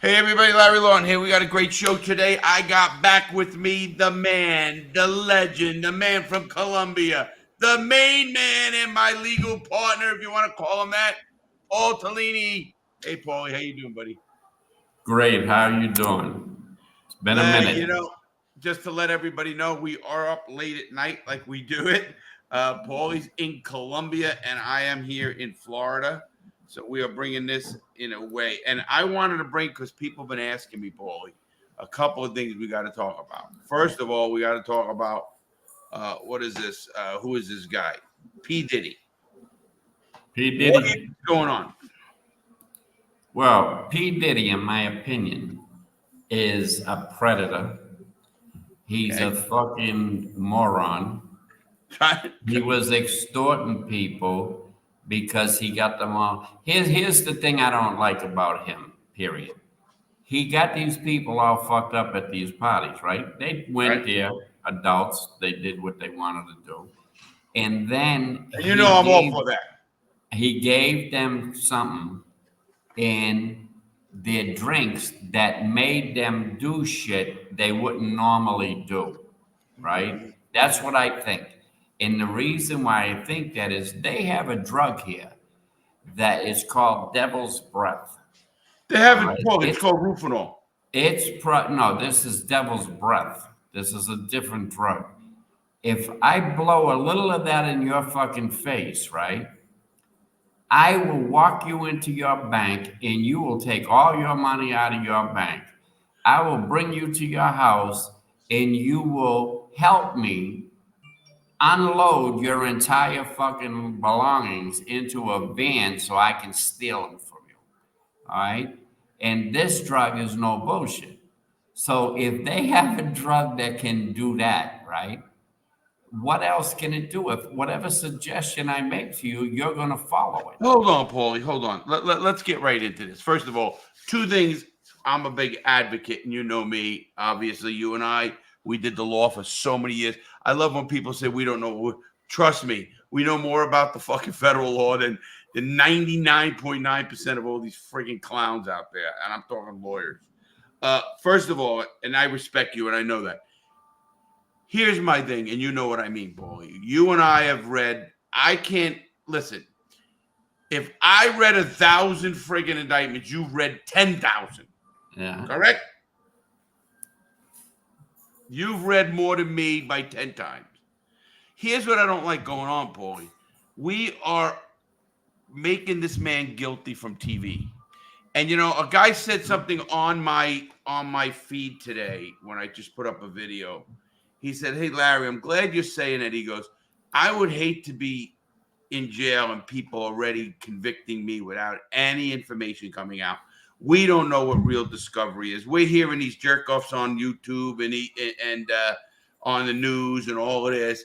Hey everybody, Larry Lawton here. We got a great show today. I got back with me the man, the legend, the man from Colombia, the main man and my legal partner, if you want to call him that, Paul Tallini. Hey Paulie, how you doing, buddy? Great. How are you doing? It's been a Uh, minute. you know, just to let everybody know, we are up late at night like we do it. Paulie's in Colombia and I am here in Florida. So we are bringing this in a way. And I wanted to bring, because people have been asking me, Paulie, a couple of things we got to talk about. First of all, we got to talk about what is this? Who is this guy? P. Diddy. P. What is Diddy. going on? Well, P. Diddy, in my opinion, is a predator. He's a Okay. fucking moron. Try- He was extorting people because he got them all. Here's the thing I don't like about him, period. He got these people all fucked up at these parties, right? They right. went there, adults, they did what they wanted to do. And then And you know I'm all for that. he gave them something in their drinks that made them do shit they wouldn't normally do, right? That's what I think. And the reason why I think that is they have a drug here that is called devil's breath. They All haven't, right. Paul. It's called Rufinol. No, this is devil's breath. This is a different drug. If I blow a little of that in your fucking face, right? I will walk you into your bank and you will take all your money out of your bank. I will bring you to your house and you will help me unload your entire fucking belongings into a van so I can steal them from you. All right. And this drug is no bullshit. So if they have a drug that can do that, right? What else can it do? If whatever suggestion I make to you, you're going to follow it. Hold on, Paulie. Hold on. Let's get right into this. First of all, two things. I'm a big advocate, and you know me. Obviously, you and I, we did the law for so many years. I love when people say we don't know. Trust me, we know more about the fucking federal law than the 99.9% of all these freaking clowns out there. And I'm talking lawyers. First of all, and I respect you, and I know that. Here's my thing, and you know what I mean, Paulie. You and I have read. I can't listen. If I read 1,000 friggin' indictments, you've read 10,000. Yeah. Correct? You've read more than me by 10 times. Here's what I don't like going on, Paulie. We are making this man guilty from TV. And you know, a guy said something on my feed today when I just put up a video. He said, "Hey Larry, I'm glad you're saying it." He goes, "I would hate to be in jail and people already convicting me without any information coming out. We don't know what real discovery is. We're hearing these jerk offs on YouTube and on the news and all of this.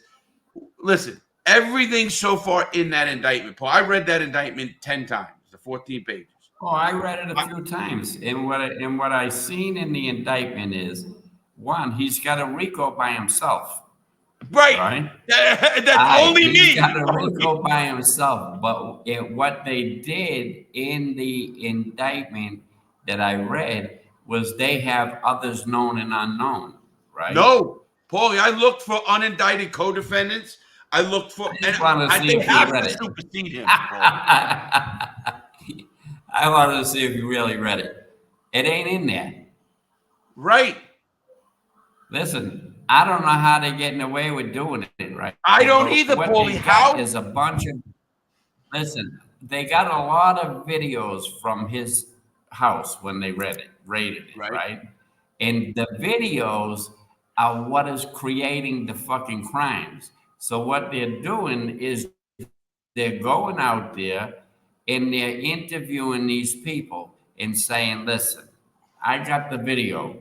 Listen, everything so far in that indictment, Paul. I read that indictment 10 times, the 14 pages. Oh, I read it a few times, and what I seen in the indictment is one, he's got a RICO by himself, Right. right? That's only He's me. got a RICO by himself, but what they did in the indictment that I read was they have others known and unknown, right? No, Paulie, I looked for unindicted co-defendants. I looked for, I and just want to see they if you have read to it. supersede him, Paulie. I wanted to see if you really read it. It ain't in there. Right. Listen, I don't know how they're getting away with doing it, right? I But don't what either, they Paulie. got is a How? bunch of, listen, they got a lot of videos from his house when they raided it, Right. right? And the videos are what is creating the fucking crimes. So what they're doing is they're going out there and they're interviewing these people and saying, listen, I got the video,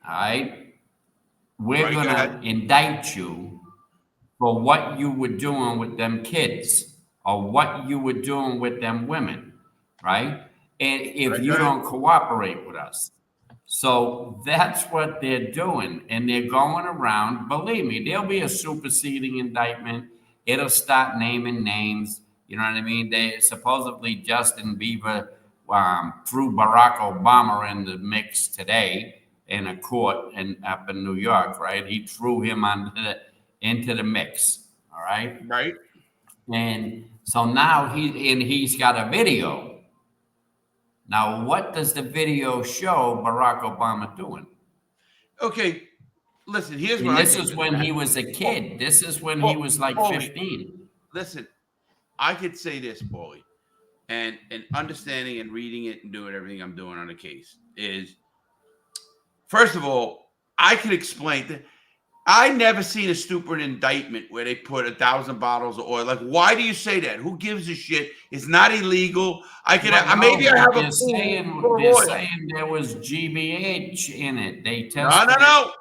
all right? We're Right. Go ahead. gonna indict you for what you were doing with them kids or what you were doing with them women, right? And if Right. Go you ahead. don't cooperate with us. So that's what they're doing. And they're going around, believe me, there'll be a superseding indictment. It'll start naming names. You know what I mean? They supposedly Justin Bieber threw Barack Obama in the mix today in a court up in New York, right? He threw him into the mix, all right? Right. And so now he's got a video. Now, what does the video show Barack Obama doing? Okay, listen, here's what And I this think is of when that. he was a kid. This is when he was like Paulie, 15. listen, I could say this, Paulie, and understanding and reading it and doing everything I'm doing on a case is, first of all, I can explain that I never seen a stupid indictment where they put 1,000 bottles of oil. Like, why do you say that? Who gives a shit? It's not illegal. I can Well, maybe no, I have a they're pool full of they're oil. saying there was GBH in it. They No, tested it. no.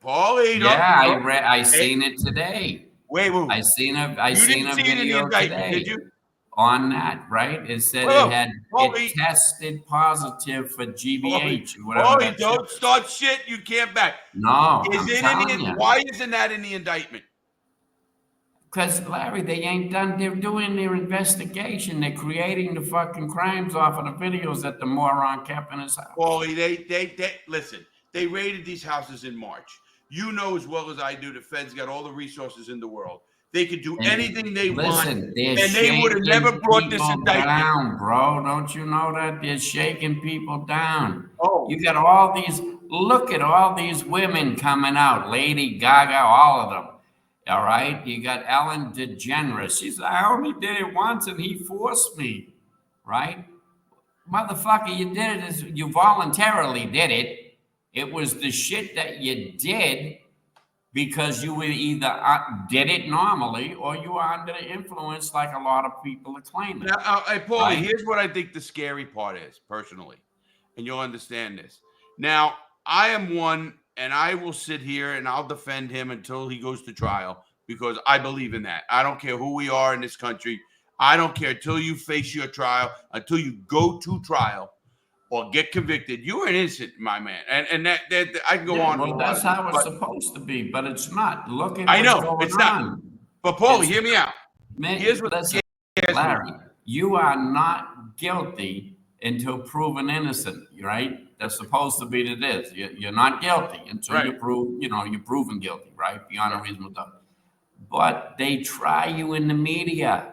Paulie, Yeah, don't. I Hey, seen it today. wait, I you seen didn't a see it in the video indictment, did today you? on that, right? It said Wait, wait, it Paulie, tested positive for Paulie, GBH or whatever Paulie, that shit don't is. start shit you can't back. No, Is I'm it in telling the? you. Why isn't that in the indictment? Because Larry, they ain't done. They're doing their investigation. They're creating the fucking crimes off of the videos that the moron kept in his house. Paulie, they listen. They raided these houses in March. You know as well as I do, the feds got all the resources in the world. They could do And anything they want, listen, they're and they would have never shaking brought this people indictment. down, bro. Don't you know that? They're shaking people down. Oh, You got all these, look at all these women coming out, Lady Gaga, all of them. All right. You got Ellen DeGeneres. She said, I only did it once and he forced me. Right? Motherfucker, you did it as you voluntarily did it. It was the shit that you did because you either did it normally or you were under the influence, like a lot of people are claiming. now, Paulie, right? here's what I think the scary part is, personally, and you'll understand this. Now, I am one, and I will sit here and I'll defend him until he goes to trial because I believe in that. I don't care who we are in this country. I don't care until you face your trial, until you go to trial or get convicted. You are innocent, my man. And that I can go Yeah, on. well, and that's on, how it's but supposed to be, but it's not. Look at I what's know going it's not. on. But Paulie, It's, hear me out. Here's man, what listen, scares me. Larry, you are not guilty until proven innocent, right? That's supposed to be this. You're not guilty until Right. you're proven guilty, right? Beyond a reasonable doubt. But they try you in the media.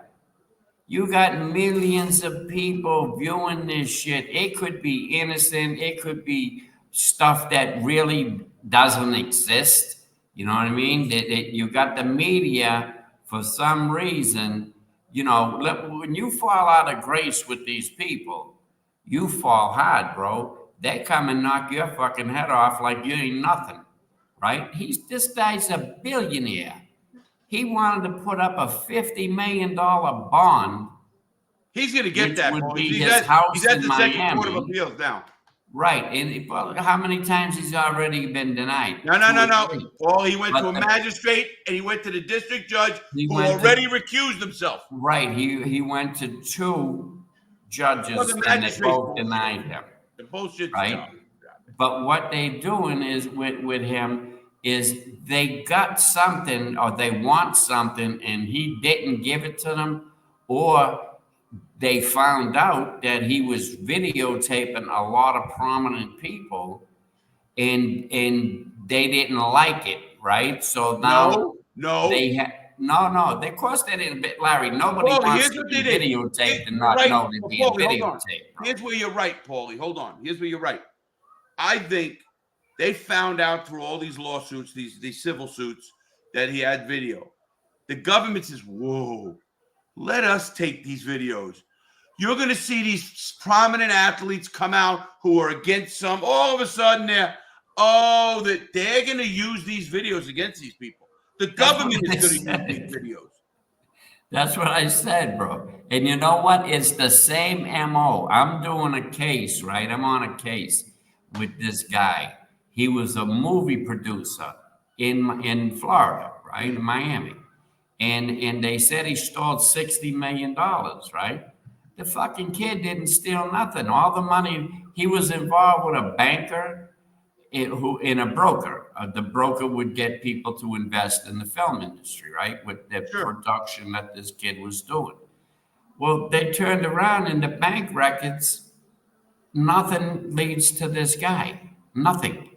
You got millions of people viewing this shit. It could be innocent. It could be stuff that really doesn't exist. You know what I mean? You got the media for some reason. When you fall out of grace with these people, you fall hard, bro. They come and knock your fucking head off like you ain't nothing, right? This guy's a billionaire. He wanted to put up a $50 million bond. He's going to get Which that, would Paulie. be He's his at house in the Second Court of Miami. Appeals now. Right. And how many times he's already been denied? No. Three. Well, he went But to a magistrate and he went to the district judge who went already recused himself. Right. He went to two judges Well, the and they magistrate's both bullshit. denied him. The bullshit's Right. done. But what they doing is with him is they got something or they want something and he didn't give it to them, or they found out that he was videotaping a lot of prominent people and they didn't like it, right? So now No. they had no. Of course they didn't. Larry, nobody Paulie, wants here's to what be they did. videotaped and You're not right. know they're being Paulie, hold on. videotaped. Bro. Here's where you're right, Paulie. Hold on. Here's where you're right. I think they found out through all these lawsuits, these civil suits, that he had video. The government says, whoa, let us take these videos. You're going to see these prominent athletes come out who are against some. All of a sudden, they're going to use these videos against these people. The government is going to use these videos. That's what I said, bro. And you know what? It's the same MO. I'm doing a case, right? I'm on a case with this guy. He was a movie producer in Florida, right? In Miami. And they said he stole $60 million, right? The fucking kid didn't steal nothing. All the money, he was involved with a banker in a broker. The broker would get people to invest in the film industry, right? With the production that this kid was doing. Well, they turned around in the bank records. nothing leads to this guy. Nothing.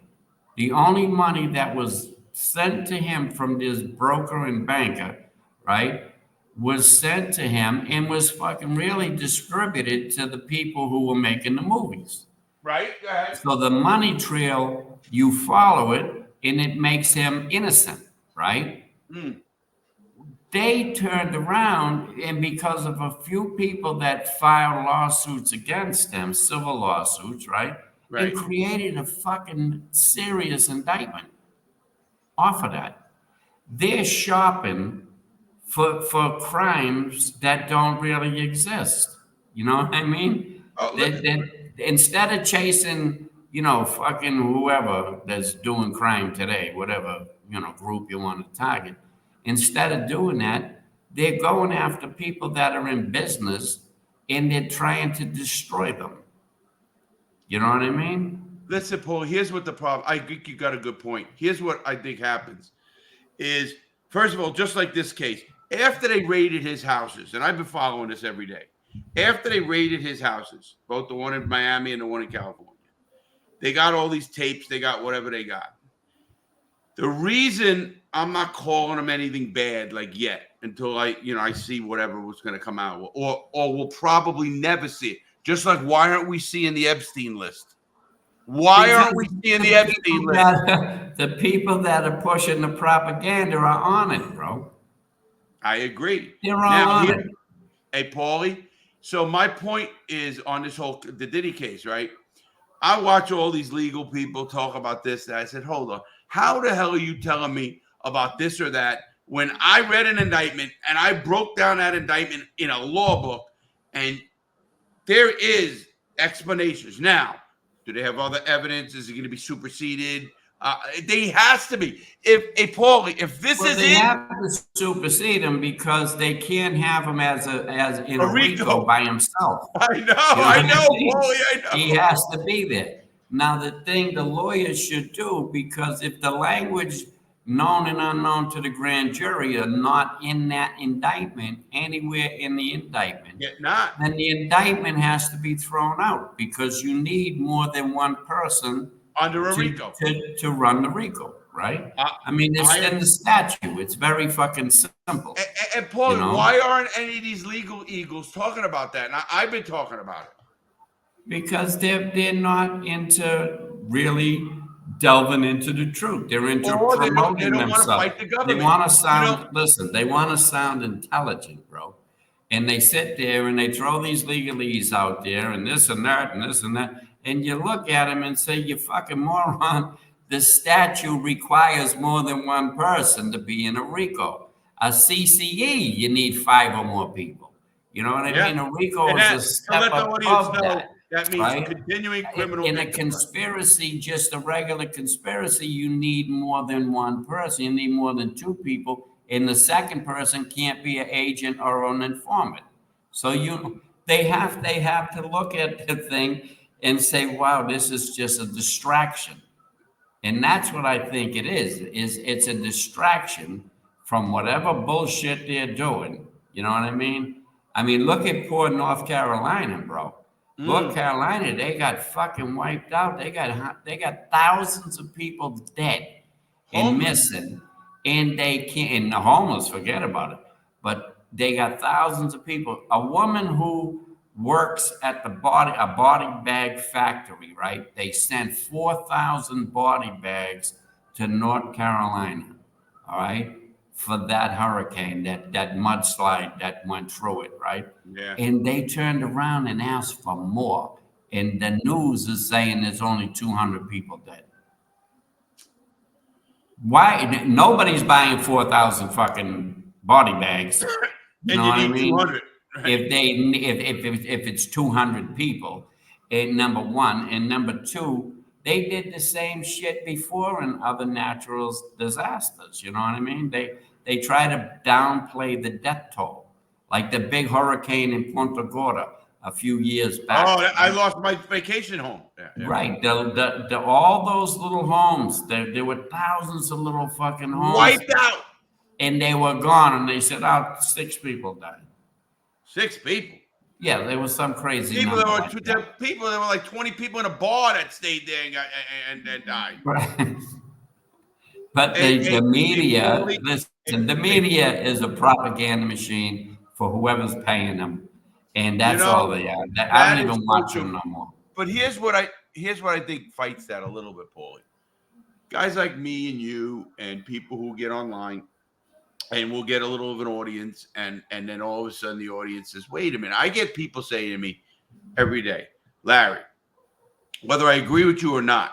The only money that was sent to him from this broker and banker, right, was sent to him and was fucking really distributed to the people who were making the movies. Right? Go ahead. So the money trail, you follow it, and it makes him innocent, right? Mm. They turned around, and because of a few people that filed lawsuits against them, civil lawsuits, right? And Right. created a fucking serious indictment off of that. They're shopping for crimes that don't really exist. You know what I mean? Oh, That instead of chasing, fucking whoever that's doing crime today, whatever, group you want to target, instead of doing that, they're going after people that are in business and they're trying to destroy them. You know what I mean? listen, Paul, here's what the problem. I think you got a good point. Here's what I think happens is, first of all, just like this case, after they raided his houses, and I've been following this every day, after they raided his houses, both the one in Miami and the one in California, they got all these tapes, they got whatever they got. The reason I'm not calling them anything bad like yet until I see whatever was going to come out, or we'll probably never see it. Just like, why aren't we seeing the Epstein list? Why aren't we seeing the Epstein list? The people that are pushing the propaganda are on it, bro. I agree. They're all on it. Hey, Paulie. So my point is on this the Diddy case, right? I watch all these legal people talk about this, and I said, hold on. How the hell are you telling me about this or that when I read an indictment and I broke down that indictment in a law book, and there is explanations. Now, do they have other evidence? Is it going to be superseded? They has to be. Paulie, if this is they it, have to supersede him because they can't have him as in a RICO by himself. I know, I know, Paulie, I know. He has to be there. Now, the thing the lawyers should do, because if the language known and unknown to the grand jury are not in that indictment, anywhere in the indictment, then the indictment has to be thrown out, because you need more than one person under a RICO to run the RICO, right? I mean, it's in the statute. It's very fucking simple. And Paul, why aren't any of these legal eagles talking about that? And I've been talking about it. Because they're not into really delving into the truth. They're into promoting themselves. Fight the government. They want to sound, listen, they want to sound intelligent, bro. And they sit there and they throw these legalese out there and this and that and this and that. And you look at them and say, you fucking moron. The statute requires more than one person to be in a RICO. A CCE, you need 5 or more people. You know what I mean? A RICO is a step above that. That means continuing criminal. In a conspiracy, just a regular conspiracy, you need more than one person. You need more than 2 people. And the second person can't be an agent or an informant. So they have to look at the thing and say, wow, this is just a distraction. And that's what I think it is it's a distraction from whatever bullshit they're doing. You know what I mean? I mean, look at poor North Carolina, bro. North Carolina, they got fucking wiped out. They got thousands of people dead and missing. And they can't, and the homeless, forget about it. But they got thousands of people. A woman who works at a body bag factory, right? They sent 4,000 body bags to North Carolina, all right, for that hurricane, that mudslide that went through it, right? Yeah. And they turned around and asked for more. And the news is saying there's only 200 people dead. Why? Nobody's buying 4,000 fucking body bags. You know what I mean? 200. If it's 200 people, and number one, and number two, they did the same shit before in other natural disasters. You know what I mean? They try to downplay the death toll, like the big hurricane in Punta Gorda a few years back. Oh, I lost my vacation home. Yeah. Right. All those little homes, there were thousands of little fucking homes. Wiped out. And they were gone, and they said, 6 people died. 6 people? Yeah, there was some crazy People number that like were that. people that were like 20 people in a bar that stayed there and died. Right. But Hey, the media, Paulie, listen, the hey, media is a propaganda machine for whoever's paying them, and you that's all know, they are. I that don't is even so watch true. them no more. But here's what I think fights that a little bit, Paulie. Guys like me and you and people who get online and we'll get a little of an audience and then all of a sudden the audience says, wait a minute. I get people saying to me every day, Larry, whether I agree with you or not,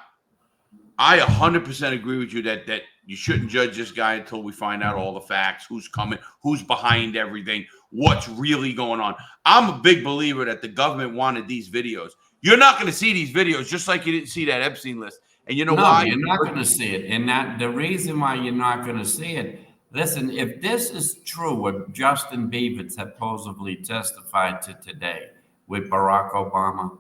I 100% agree with you that you shouldn't judge this guy until we find out all the facts, who's coming, who's behind everything, what's really going on. I'm a big believer that the government wanted these videos. You're not going to see these videos just like you didn't see that Epstein list. And you know No, why? you're not going to see it. And that the reason why you're not going to see it, listen, if this is true, what Justin Bieber supposedly testified to today with Barack Obama,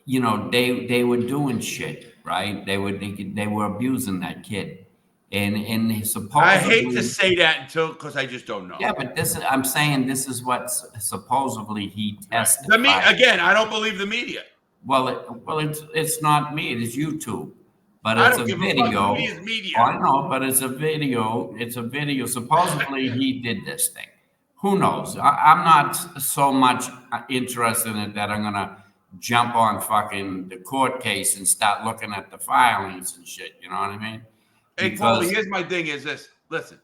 you know, they were doing shit, right? They were abusing that kid. And I hate to supposedly, say that until because I just don't know. yeah, but I'm saying this is what supposedly he Right. testified. Again, I don't believe the media. Well, it's not me. It's YouTube, but I it's don't a give a fuck. The video. media is Oh, media. I know, but it's a video. It's a video. Supposedly he did this thing. Who knows? I'm not so much interested in it that I'm gonna jump on fucking the court case and start looking at the filings and shit. You know what I mean? Hey, Paulie, Because here's my thing is this. Listen,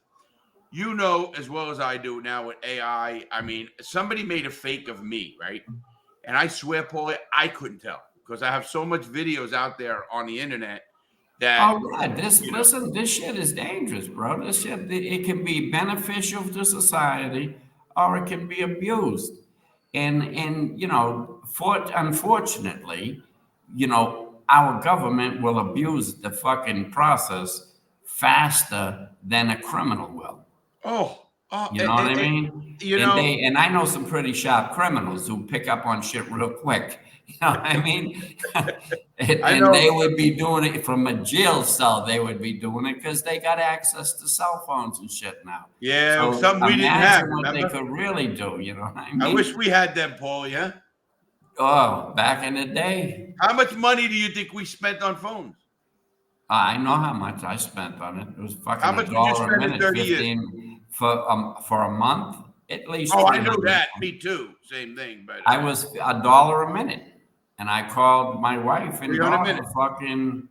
you know as well as I do now with AI. I mean, somebody made a fake of me, right? And I swear, Paulie, I couldn't tell because I have so much videos out there on the internet that, oh yeah, you know, this shit is dangerous, bro. This shit it can be beneficial to society or it can be abused. And you know, unfortunately, you know, our government will abuse the fucking process faster than a criminal will. oh, You know what I mean? you know, And I know some pretty sharp criminals who pick up on shit real quick. You know what I mean? I And know. they would be doing it from a jail cell. They would be doing it because they got access to cell phones and shit now. Yeah, So something we didn't have. imagine what they Remember? could really do. You know what I I wish mean? we had them, Paulie. Huh? Oh, back in the day, How much money do you think we spent on phones? I know how much I spent on it. It was How fucking a much did you dollar a spend in minute, 30 years? 15 for a month, at least Oh, I knew 300. that. Me too. Same thing. But I was a dollar a minute, and I called my wife and 300 daughter minutes. fucking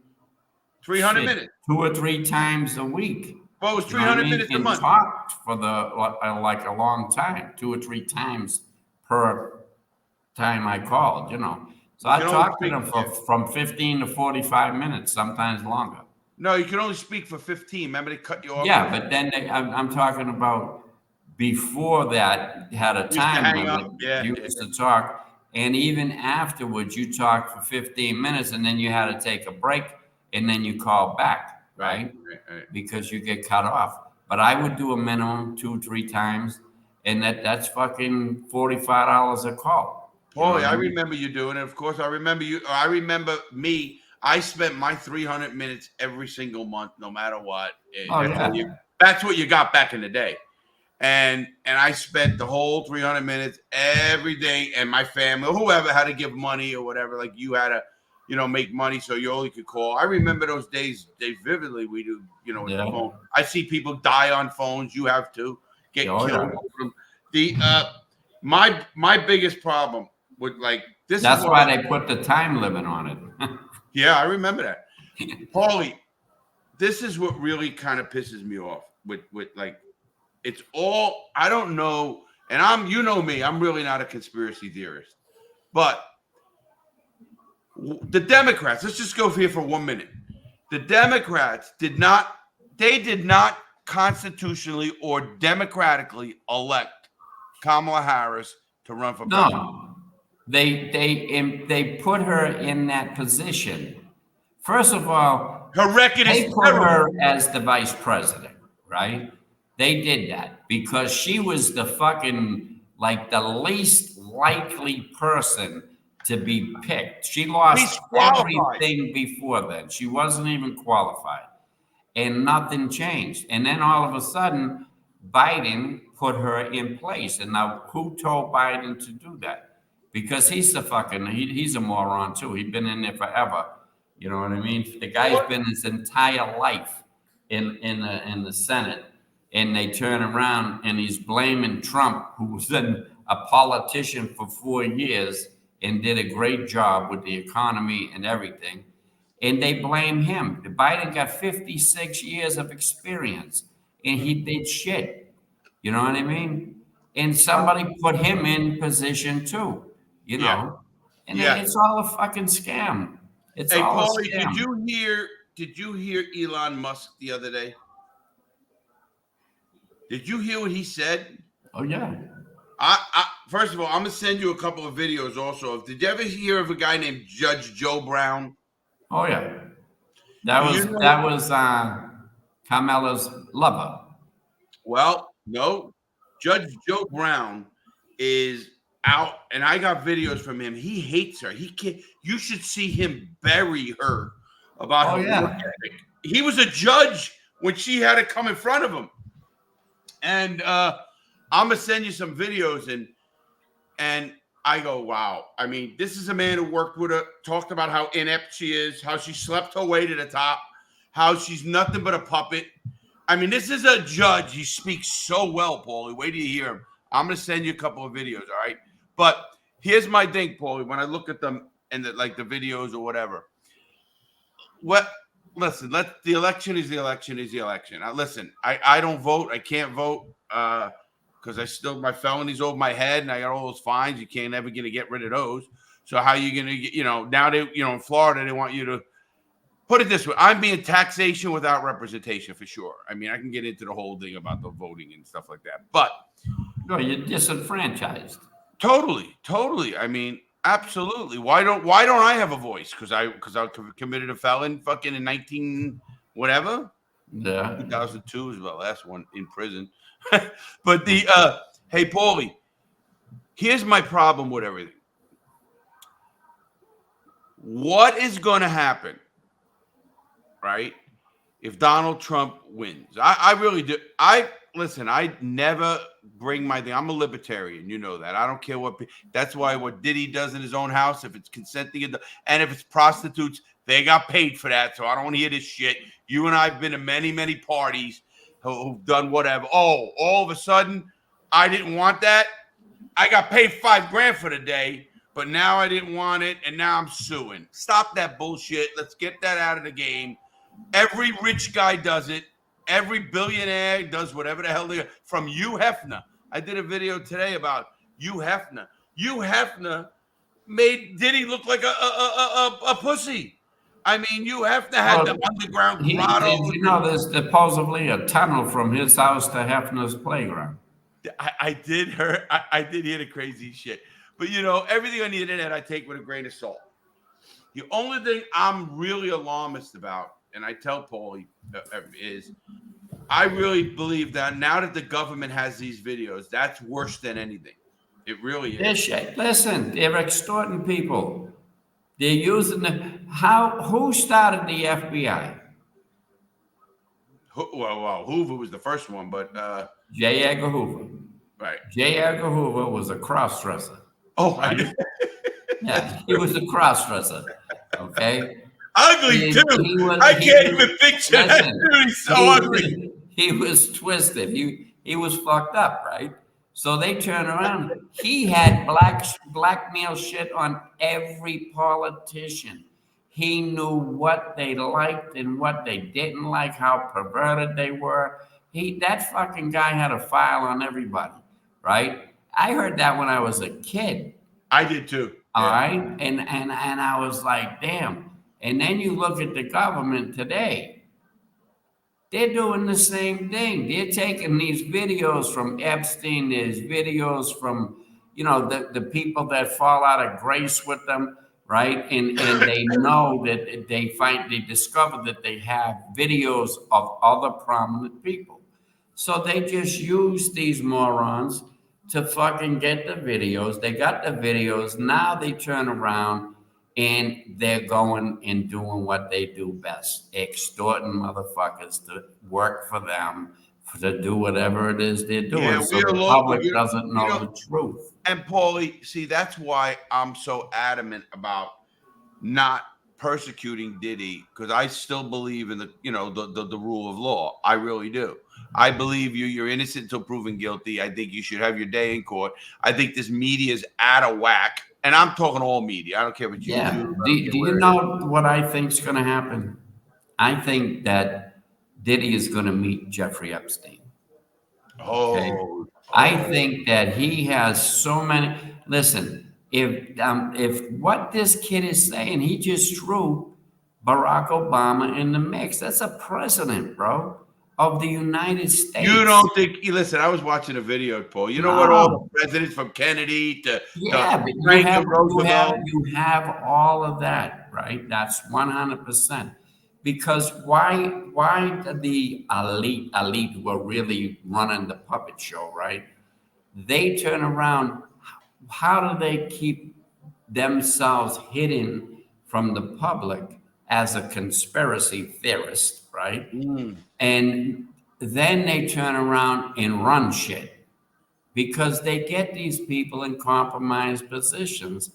300 shit minutes. 2 or 3 times a week. Well, it was You know what I 300 mean? minutes a And month. talked for like a long time, 2 or 3 times per time I called. You know, so You I can only talked to speak. them for from 15 to 45 minutes, sometimes longer. No, you can only speak for 15. Remember, they cut you off. Yeah, but then I'm talking about before that had a You used to time hang up. limit. Yeah. You used to talk, and even afterwards, you talked for 15 minutes, and then you had to take a break, and then you call back, right? Right. Because you get cut off. But I would do a minimum 2 or 3 times, and that's fucking $45 a call. You know Paulie, what I I mean? remember you doing it. Of course, I remember you. I remember me. I spent my 300 minutes every single month, no matter what. Oh yeah. That's what you got back in the day. And I spent the whole 300 minutes every day, and my family, whoever had to give money or whatever, like you had to, make money so you only could call. I remember those days vividly. We do, with the Yeah. phone. I see people die on phones. You have to get Oh, killed. yeah. The my biggest problem with this That's is why they put the time limit on it. yeah, I remember that. Paulie, this is what really kind of pisses me off with it's all I don't know, and you know me, I'm really not a conspiracy theorist. But the Democrats, let's just go here for 1 minute. The Democrats did not constitutionally or democratically elect Kamala Harris to run for president. No, they put her in that position. First of all, Her record they is put terrible. her as the vice president, right? They did that because she was the fucking the least likely person to be picked. She lost Least qualified. everything before then. She wasn't even qualified, and nothing changed. And then all of a sudden, Biden put her in place. And now who told Biden to do that? Because he's he's a moron too. He's been in there forever. You know what I mean? The guy's been his entire life in the Senate, and they turn around and he's blaming Trump, who was then a politician for 4 years and did a great job with the economy and everything. And they blame him. Biden got 56 years of experience and he did shit. You know what I mean? And somebody put him in position too, you Yeah. know? And Yeah. it's all a fucking scam. It's Hey, all Paulie, a scam. did you hear Elon Musk the other day? Did you hear what he said? Oh, yeah. First of all, I'm gonna send you a couple of videos also. Did you ever hear of a guy named Judge Joe Brown? Oh, yeah. Do That was Kamala's lover. Well, no. Judge Joe Brown is out, and I got videos from him. He hates her. He can't. You should see him bury her about Oh, her yeah. work ethic. He was a judge when she had to come in front of him. And I'm gonna send you some videos, and I go, wow. I mean, this is a man who worked with her, talked about how inept she is, how she slept her way to the top, how she's nothing but a puppet. I mean, this is a judge. He speaks so well, Paulie. Wait till you hear him. I'm gonna send you a couple of videos, all right? But here's my thing, Paulie. When I look at them and the videos or whatever, listen, the election is the election is the election. Listen, I don't vote. I can't vote because I still, my felonies over my head and I got all those fines. You can't ever gonna get rid of those. So how you gonna get, now they, in Florida, they want you to put it this way. I'm being taxation without representation for sure. I mean, I can get into the whole thing about the voting and stuff like that, but No, you're disenfranchised. Totally. I mean, absolutely. Why don't I have a voice? Because I committed a felon fucking in 19 whatever. Yeah. 2002 is the last one in prison. But hey, Paulie, here's my problem with everything. What is going to happen, right, if Donald Trump wins? I really do. Listen, I never bring my thing. I'm a libertarian. You know that. I don't care what. That's why what Diddy does in his own house, if it's consenting, and if it's prostitutes, they got paid for that. So I don't want to hear this shit. You and I have been to many, many parties who've done whatever. Oh, all of a sudden, I didn't want that. I got paid $5,000 for the day, but now I didn't want it, and now I'm suing. Stop that bullshit. Let's get that out of the game. Every rich guy does it. Every billionaire does whatever the hell they. From Hugh Hefner. I did a video today about Hugh Hefner. Hugh Hefner made Diddy look like a pussy. I mean, Hugh Hefner had the underground grotto. Did you know there's supposedly a tunnel from his house to Hefner's playground? I did hear the crazy shit. But, everything on the internet I take with a grain of salt. The only thing I'm really alarmist about, and I tell Paulie, is I really believe that now that the government has these videos, that's worse than anything. It really is. Listen, they're extorting people. They're using who started the FBI? Well, Hoover was the first one, but J. Edgar Hoover. Right. J. Edgar Hoover was a cross-dresser. Oh, right? Yeah, he was a cross-dresser. Okay. Ugly too. I can't even picture that dude. He's so ugly. He was twisted. He was fucked up, right? So they turn around. He had blackmail shit on every politician. He knew what they liked and what they didn't like, how perverted they were. That fucking guy had a file on everybody, right? I heard that when I was a kid. I did too. All right. And I was like, damn. And then you look at the government today. They're doing the same thing. They're taking these videos from Epstein. There's videos from, the people that fall out of grace with them, right? And they know that they discover that they have videos of other prominent people. So they just use these morons to fucking get the videos. They got the videos. Now they turn around and they're going and doing what they do best, extorting motherfuckers to work for them to do whatever it is they're doing. Yeah, So we are the local. public doesn't know the truth. And Paulie, see, that's why I'm so adamant about not persecuting Diddy, because I still believe in the rule of law. I really do. I believe you're innocent until proven guilty. I think you should have your day in court. I think this media is out of whack, and I'm talking all media. I don't care what you do. Do you know what I think is going to happen? I think that Diddy is going to meet Jeffrey Epstein. Okay. I think that he has so many. Listen, if what this kid is saying, he just threw Barack Obama in the mix. That's a president, bro, of the United States. You don't think? Listen, I was watching a video, Paul. You know what? All the presidents from Kennedy to but you have all of that, right? That's 100%. Because why the elite who are really running the puppet show, right? They turn around. How do they keep themselves hidden from the public as a conspiracy theorist, right? And then they turn around and run shit because they get these people in compromised positions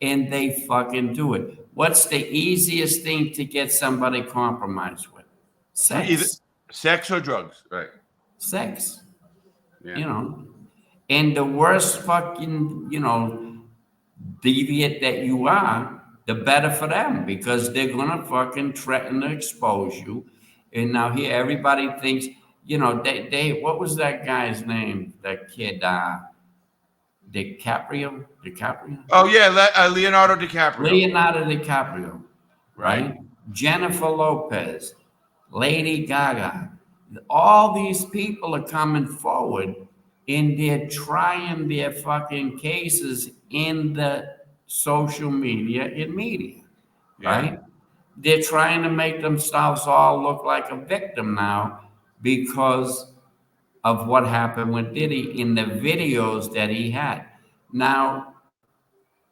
and they fucking do it. What's the easiest thing to get somebody compromised with? Sex. Either sex or drugs, right? Sex. Yeah. And the worse fucking, deviant that you are, the better for them because they're gonna fucking threaten to expose you. And now here everybody thinks, they what was that guy's name? That kid, DiCaprio? Oh yeah, Leonardo DiCaprio, right? Jennifer Lopez, Lady Gaga. All these people are coming forward and they're trying their fucking cases in the social media and media, right? They're trying to make themselves all look like a victim now because of what happened with Diddy in the videos that he had. Now,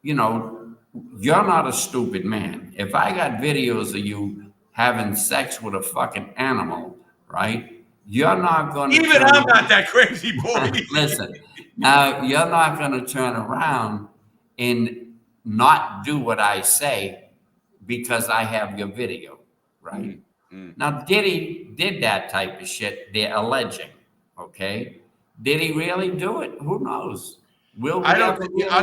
you're not a stupid man. If I got videos of you having sex with a fucking animal, right? You're not going to. Even I'm not that crazy, boy. Listen, now you're not going to turn around and not do what I say because I have your video, right? Now, Diddy did that type of shit. They're alleging, okay? Did he really do it? Who knows? I'll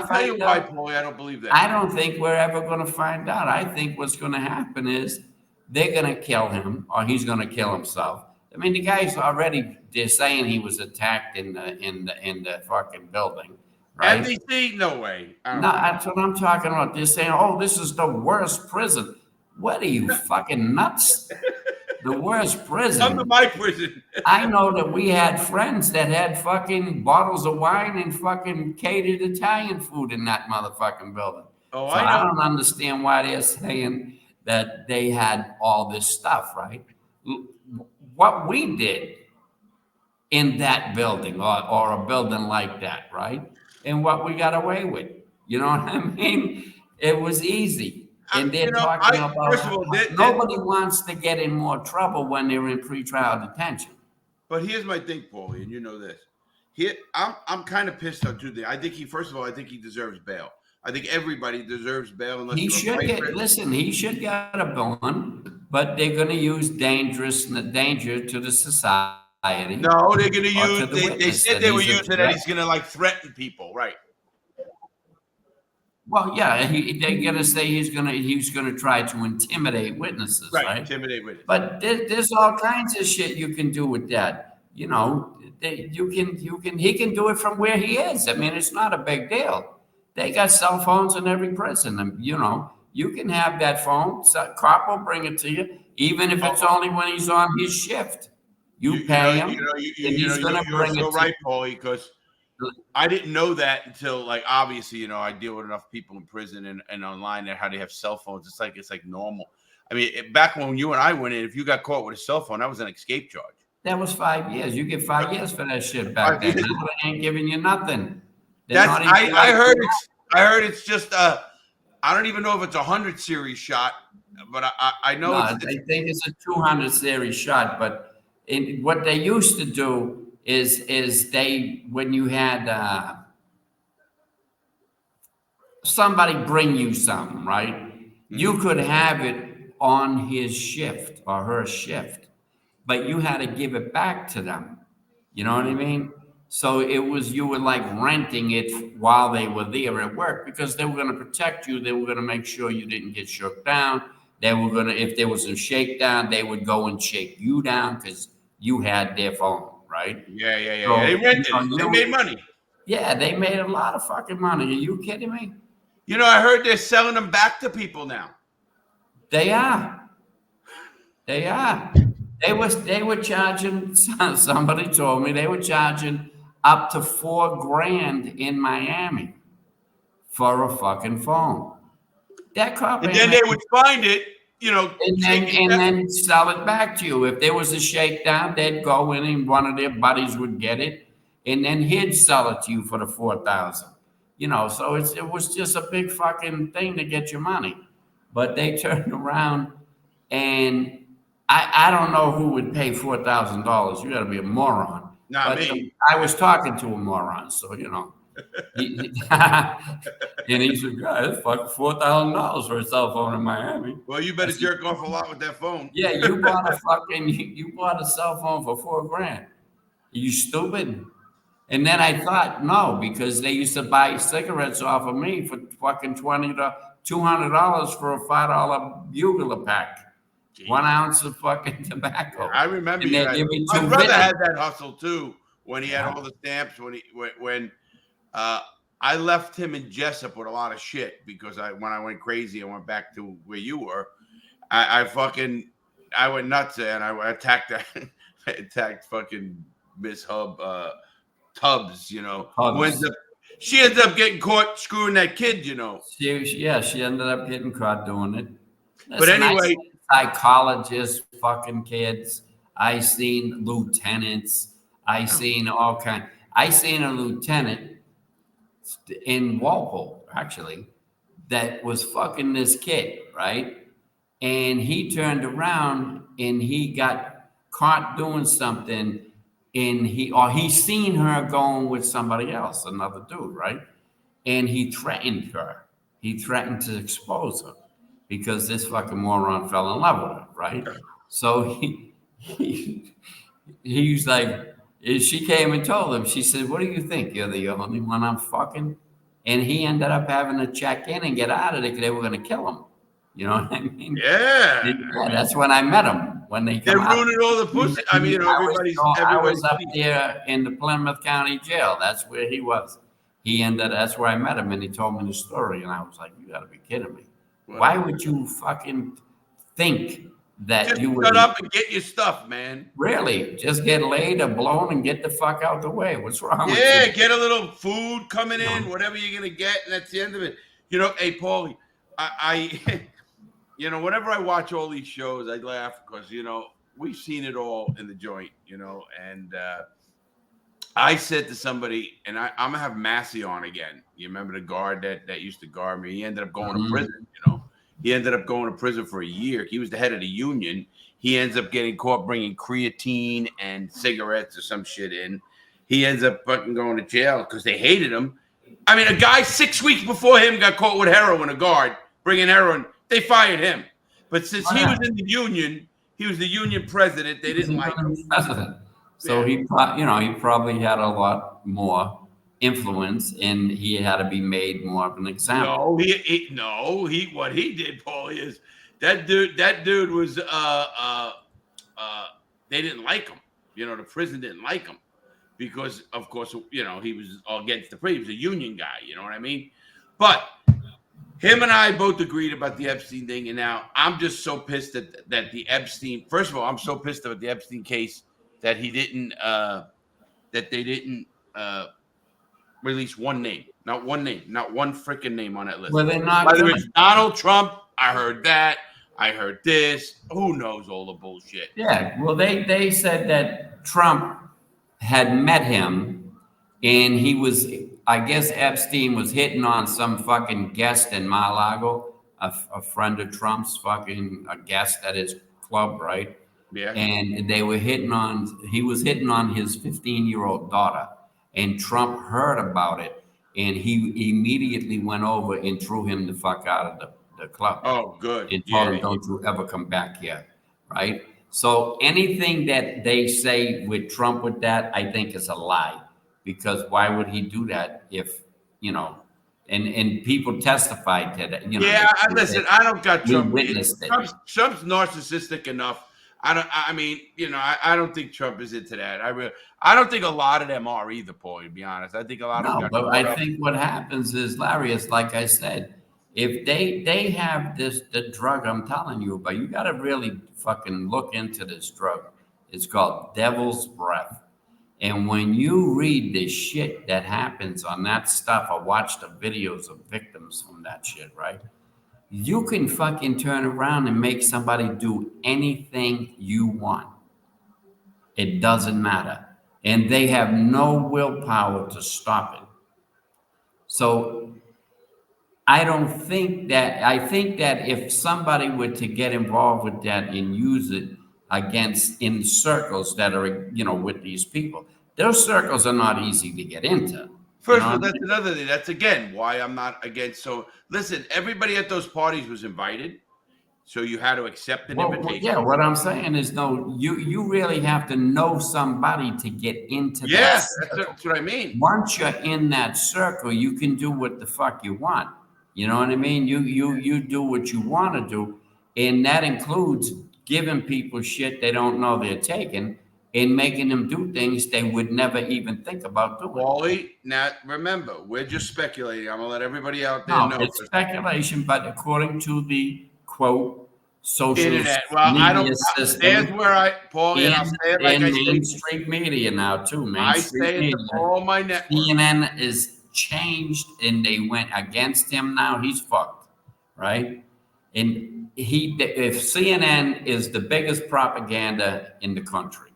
tell you why, Paulie. I don't believe that. I don't think we're ever going to find out. I think what's going to happen is they're going to kill him or he's going to kill himself. I mean, the guy's they're saying he was attacked in the fucking building, right? NBC? No way. No, that's what I'm talking about. They're saying, oh, this is the worst prison. What are you, fucking nuts? The worst prison. Come to my prison. I know that we had friends that had fucking bottles of wine and fucking catered Italian food in that motherfucking building. Oh, so I don't understand why they're saying that they had all this stuff, right? What we did in that building or a building like that, right? And what we got away with. You know what I mean? It was easy. And they're talking about first of all, nobody wants to get in more trouble when they're in pretrial detention. But here's my thing, Paulie, and you know this. I'm kind of pissed on two things. I think he deserves bail. I think everybody deserves bail unless he should get a bond, but they're going to use danger to the society. No, they're going to use. They said they were using that he's going to threaten people, right? Well, yeah, they're going to say he's going to try to intimidate witnesses, right? Intimidate witnesses. But there's all kinds of shit you can do with that. He can do it from where he is. I mean, it's not a big deal. They got cell phones in every prison, and you can have that phone. So cop will bring it to you, even if it's only when he's on his shift. You pay him, and he's going to bring it to you. Right, Paulie, because I didn't know that until obviously, I deal with enough people in prison and online that how they have cell phones. It's like normal. I mean, back when you and I went in, if you got caught with a cell phone, that was an escape charge. That was 5 years. You get 5 years for that shit back then. Now they ain't giving you nothing. I heard it's just I don't even know if it's a 100 series shot, but I know. I think it's a 200 series shot, but And what they used to do is they, when you had somebody bring you something, right? You could have it on his shift or her shift, but you had to give it back to them. You know what I mean? So it was, you were like renting it while they were there at work because they were going to protect you. They were going to make sure you didn't get shook down. They were going to, if there was a shakedown, they would go and shake you down because you had their phone, right? Yeah. So, They rented it. They made money. Yeah, they made a lot of fucking money. Are you kidding me? You know, I heard they're selling them back to people now. They are. They are. They were charging, somebody told me they were charging up to $4,000 in Miami for a fucking phone. That cop And ain't then they making, would find it, you know, and then sell it back to you. If there was a shakedown, they'd go in and one of their buddies would get it, and then he'd sell it to you for the 4,000. You know, so it was just a big fucking thing to get your money. But they turned around and I don't know who would pay $4,000. You got to be a moron. Not But me. I was talking to a moron, so you know. And he said, "God, it's fucking $4,000 for a cell phone in Miami." Well, you better jerk off a lot with that phone. Yeah, you bought a cell phone for $4,000. You stupid. And then I thought, no, because they used to buy cigarettes off of me for fucking $20 to $200 for a $5 bugler pack. Jeez. 1 ounce of fucking tobacco. I remember And you. they give me My two brother vittles. had that hustle too when he had all the stamps. When I left him in Jessup with a lot of shit because when I went crazy, I went back to where you were. I went nuts and I attacked I attacked fucking Miss Tubbs. You know, Tubbs. she ends up getting caught screwing that kid. You know. She ended up getting caught doing it. But anyway, psychologists, fucking kids. I seen lieutenants. I seen all kind. I seen a lieutenant in Walpole, actually, that was fucking this kid, right? And he turned around and he got caught doing something, and he seen her going with somebody else, another dude, right? And he threatened her. He threatened to expose her because this fucking moron fell in love with her, right? So he's like, she came and told him, she said, "What do you think? You're the only one I'm fucking?" And he ended up having to check in and get out of it because they were going to kill him. You know what I mean? Yeah. That's when I met him, when they They're come out. ruining all the pussy. I mean, you know, I was up there in the Plymouth County Jail. That's where he was. That's where I met him, and he told me the story, and I was like, "You got to be kidding me! Why would you fucking think that just you would shut up and get your stuff, man? Really just get laid or blown and get the fuck out the way? What's wrong with you? Yeah, get a little food coming in, whatever you're gonna get, and that's the end of it. You know, hey, Paulie, I you know, whenever I watch all these shows, I laugh because you know we've seen it all in the joint, you know, and I said to somebody, and I'm gonna have Massey on again. You remember the guard that used to guard me? He ended up going to prison. You know, he ended up going to prison for a year. He was the head of the union. He ends up getting caught bringing creatine and cigarettes or some shit in. He ends up fucking going to jail because they hated him. I mean, a guy 6 weeks before him got caught with heroin. A guard bringing heroin. They fired him. But since he was in the union, he was the union president. They didn't like him. President. So he probably had a lot more influence, and he had to be made more of an example. What he did, Paulie, is that dude was they didn't like him. You know, the prison didn't like him because, of course, you know, he was against the prison. He was a union guy. You know what I mean? But him and I both agreed about the Epstein thing, and now I'm just so pissed that the Epstein. First of all, I'm so pissed about the Epstein case that he didn't that they didn't release one name, not one freaking name on that list. Well, they're not. Whether it's Donald Trump, I heard that. I heard this. Who knows all the bullshit? Yeah. Well, they said that Trump had met him, and he was. I guess Epstein was hitting on some fucking guest in Mar-a-Lago, a friend of Trump's, fucking a guest at his club, right? Yeah. and he was hitting on his 15-year-old daughter, and Trump heard about it, and he immediately went over and threw him the fuck out of the club Oh, good. and told Yeah. him, don't you ever come back here, right? So anything that they say with Trump with that, I think is a lie, because why would he do that if, and people testified to that, Yeah. Listen, I don't got we Trump. witnessed it. Trump's narcissistic enough. I mean, I don't think Trump is into that. I don't think a lot of them are either, Paul, to be honest. I think a lot of them No, got but caught I up. think what happens is, Larry, is like I said, if they have the drug I'm telling you about, you got to really fucking look into this drug. It's called Devil's Breath. And when you read the shit that happens on that stuff, or watch the videos of victims from that shit, right? You can fucking turn around and make somebody do anything you want. It doesn't matter. And they have no willpower to stop it. So I think that if somebody were to get involved with that and use it in circles that are, with these people, those circles are not easy to get into. First of all, that's another thing. That's again why I'm not against. So listen, everybody at those parties was invited, so you had to accept an invitation. Yeah, what I'm saying is, no, you really have to know somebody to get into that Yeah, circle. that's what I mean. Once you're in that circle, you can do what the fuck you want. You know what I mean? You do what you want to do, and that includes giving people shit they don't know they're taking and making them do things they would never even think about doing. Paulie, now remember, we're just speculating. I'm gonna let everybody out there No, know. it's speculation, but according to the quote social Internet. Well, I media don't. system, There's where Paulie, and I'll say it like I say. mainstream media now too. I Mainstream say it media. to all my network. CNN is changed, and they went against him. Now he's fucked, right? And if CNN is the biggest propaganda in the country,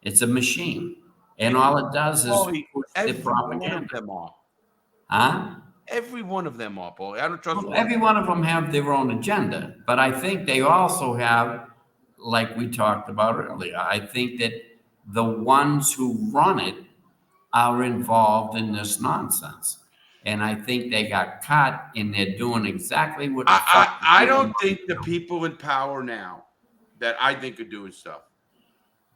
it's a machine, and all it does is Paulie, push the every one of propaganda. them are. Huh? Every one of them are, Paulie. I don't trust Well, every one of them have their own agenda, but I think they also have, like we talked about earlier, I think that the ones who run it are involved in this nonsense. And I think they got caught, and they're doing exactly what the fuck. I don't think the people in power now that I think are doing stuff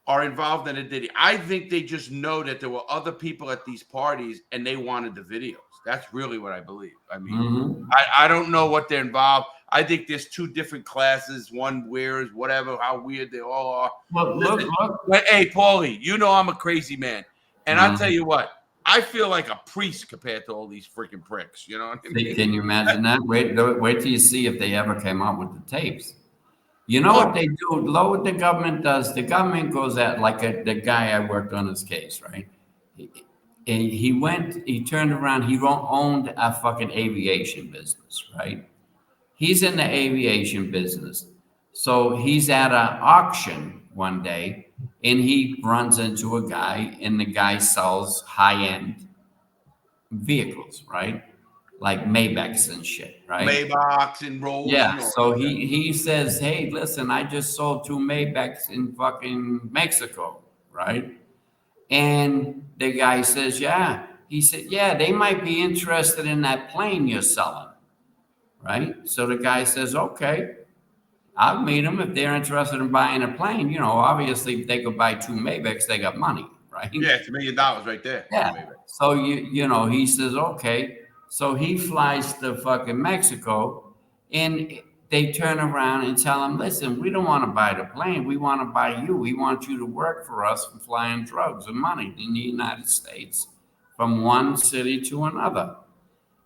are involved in a Diddy. I think they just know that there were other people at these parties and they wanted the videos. That's really what I believe. I mean, I don't know what they're involved. I think there's two different classes. One wears whatever, how weird they all are. Well, Listen, look. hey, Paulie, you know I'm a crazy man. And I'll tell you what, I feel like a priest compared to all these freaking pricks. You know what I mean? Can you imagine that? Wait till you see if they ever came out with the tapes. You know what they do? What the government does, the government goes at, like the guy I worked on his case, right? He turned around, he owned a fucking aviation business, right? He's in the aviation business. So he's at an auction one day, and he runs into a guy, and the guy sells high-end vehicles, right? Like Maybachs and shit, right? Maybachs and Rolls. Yeah. So he says, hey, listen, I just sold 2 Maybachs in fucking Mexico, right? And the guy says, yeah. He said, yeah, they might be interested in that plane you're selling, right? So the guy says, okay, I'll meet them if they're interested in buying a plane. Obviously, if they could buy 2 Maybachs, they got money, right? Yeah, it's $1 million right there. Yeah. So he says, okay. So he flies to fucking Mexico, and they turn around and tell him, listen, we don't want to buy the plane. We want to buy you. We want you to work for us for flying drugs and money in the United States from one city to another,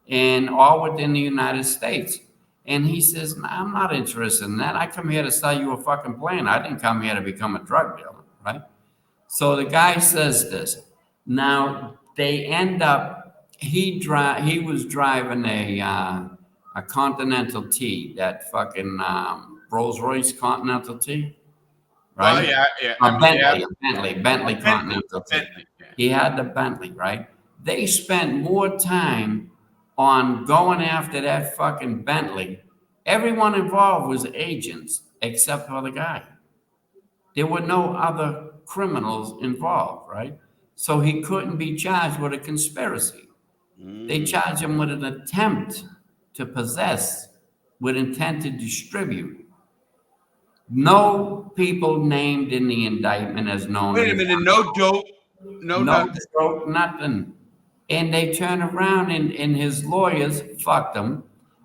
and all within the United States. And he says, I'm not interested in that. I come here to sell you a fucking plane. I didn't come here to become a drug dealer, right? So the guy says this. Now they end up. He was driving a Continental T, that fucking Rolls Royce Continental T, right? Oh yeah. A Bentley Continental T. Bentley, yeah. He had the Bentley, right? They spent more time on going after that fucking Bentley. Everyone involved was agents except for the guy. There were no other criminals involved, right? So he couldn't be charged with a conspiracy. They charged him with an attempt to possess with intent to distribute. No people named in the indictment as knowing Wait a the minute, no dope, no no nothing. stroke, nothing. And they turn around and his lawyers fucked him,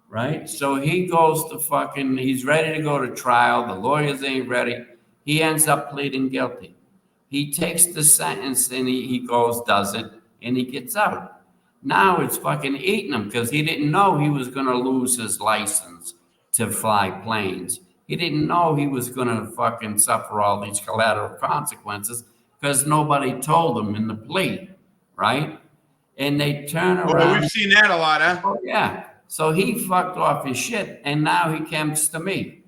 right? So he goes to fucking, he's ready to go to trial. The lawyers ain't ready. He ends up pleading guilty. He takes the sentence and he goes, does it, and he gets out. Now it's fucking eating him because he didn't know he was going to lose his license to fly planes. He didn't know he was going to fucking suffer all these collateral consequences because nobody told him in the plea, right? And they turn Oh, we've around. seen that a lot, huh? Oh, yeah. So he fucked off his shit, and now he comes to me.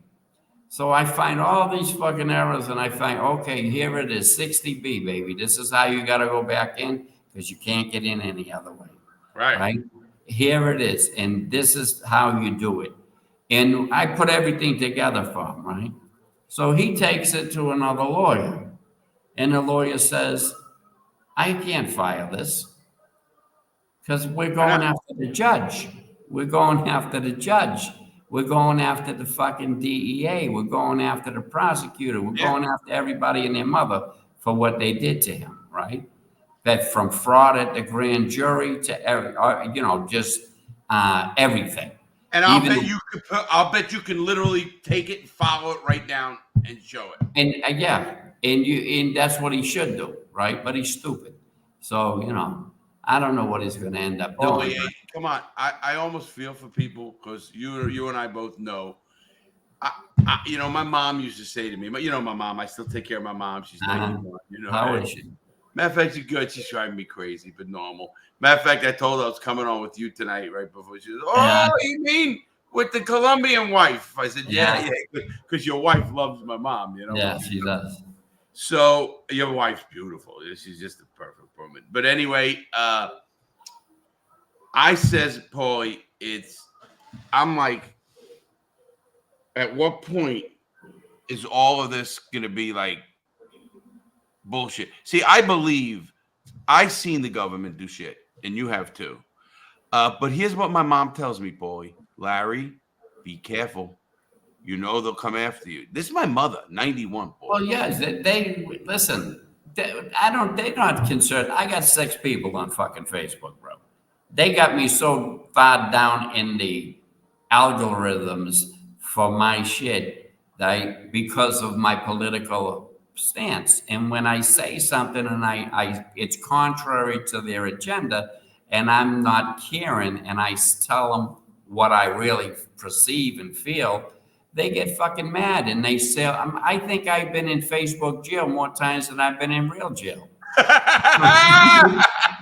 So I find all these fucking errors, and I find, okay, here it is, 60B, baby. This is how you got to go back in because you can't get in any other way. Right? Here it is, and this is how you do it. And I put everything together for him, right? So he takes it to another lawyer, and the lawyer says, I can't file this because we're going after the judge. We're going after the judge. We're going after the fucking DEA. We're going after the prosecutor. We're going after everybody and their mother for what they did to him, right? That from fraud at the grand jury to just everything. And I'll bet you can literally take it and follow it right down and show it. And and that's what he should do, right? But he's stupid. So I don't know what he's going to end up doing. Oh, yeah. Come on, I almost feel for people because you and I both know. My mom used to say to me, my mom. I still take care of my mom. She's 91. How is she? Matter of fact, she's good. She's driving me crazy, but normal. Matter of fact, I told her I was coming on with you tonight, right before she was, you mean with the Colombian wife? I said, yeah, because your wife loves my mom, Yeah, she does. So your wife's beautiful. She's just a perfect woman. But anyway, I says, Paulie, I'm like, at what point is all of this going to be like bullshit? See, I've seen the government do shit, and you have too. But here's what my mom tells me, Paulie. Larry, be careful. They'll come after you. This is my mother, 91. Paulie. Well, yes, they listen. They're not concerned. I got 6 people on fucking Facebook, bro. They got me so far down in the algorithms for my shit because of my political stance. And when I say something and it's contrary to their agenda and I'm not caring and I tell them what I really perceive and feel, they get fucking mad and they say, I think I've been in Facebook jail more times than I've been in real jail.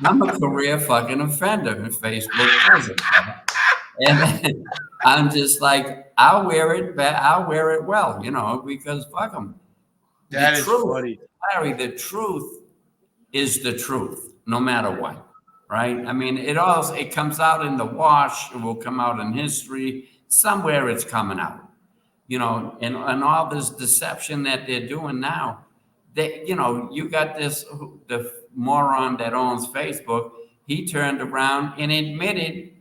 I'm a career fucking offender in Facebook prison. And I'm just like, I'll wear it well, because fuck them. That is funny. Larry, the truth is the truth, no matter what, right? I mean, it comes out in the wash, it will come out in history, somewhere it's coming out, and all this deception that they're doing now. You got the moron that owns Facebook, he turned around and admitted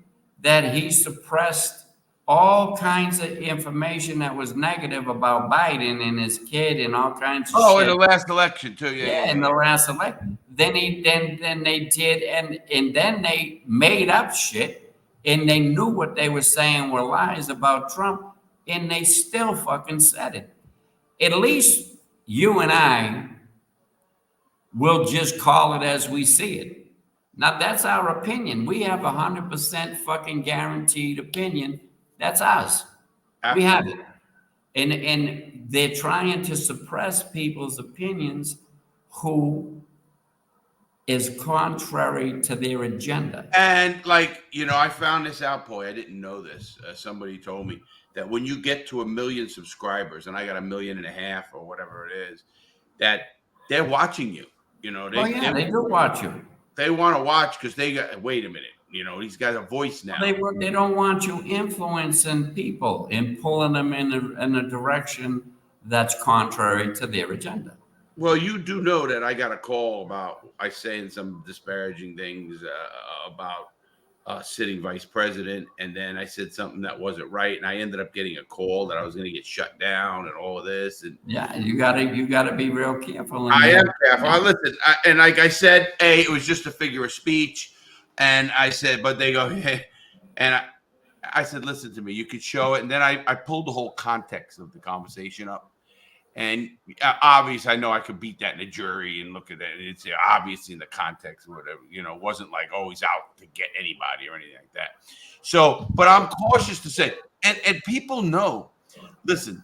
that he suppressed all kinds of information that was negative about Biden and his kid and all kinds of shit. In the last election too, yeah. In the last election. Then they did, and then they made up shit, and they knew what they were saying were lies about Trump, and they still fucking said it. At least you and I will just call it as we see it. Now, that's our opinion. We have 100% fucking guaranteed opinion. That's ours. Absolutely. We have it. And they're trying to suppress people's opinions who is contrary to their agenda. And I found this out, Paulie. I didn't know this. Somebody told me that when you get to 1 million subscribers, and I got 1.5 million or whatever it is, that they're watching you. They do watch you. They want to watch because they got. Wait a minute, he's got a voice now. They don't want you influencing people and pulling them in a direction that's contrary to their agenda. Well, you do know that I got a call about I saying some disparaging things about sitting vice president, and then I said something that wasn't right, and I ended up getting a call that I was going to get shut down and all of this. And Yeah, you gotta be real careful. I am careful. Listen, and like I said, it was just a figure of speech, and I said, but they go, hey, and I said, listen to me, you could show it, and then I pulled the whole context of the conversation up. And obviously, I know I could beat that in a jury and look at it. It's obviously in the context or whatever, it wasn't like, oh, he's out to get anybody or anything like that. So, but I'm cautious to say, and people know, listen,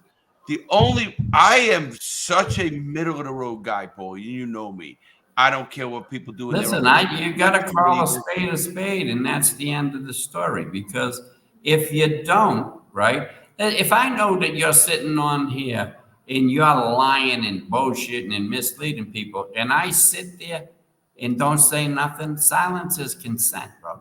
I am such a middle of the road guy, Paul. You know me. I don't care what people do. Listen, you got to call a spade, and that's the end of the story. Because if you don't, right? If I know that you're sitting on here and you're lying and bullshitting and misleading people, and I sit there and don't say nothing, silence is consent, bro.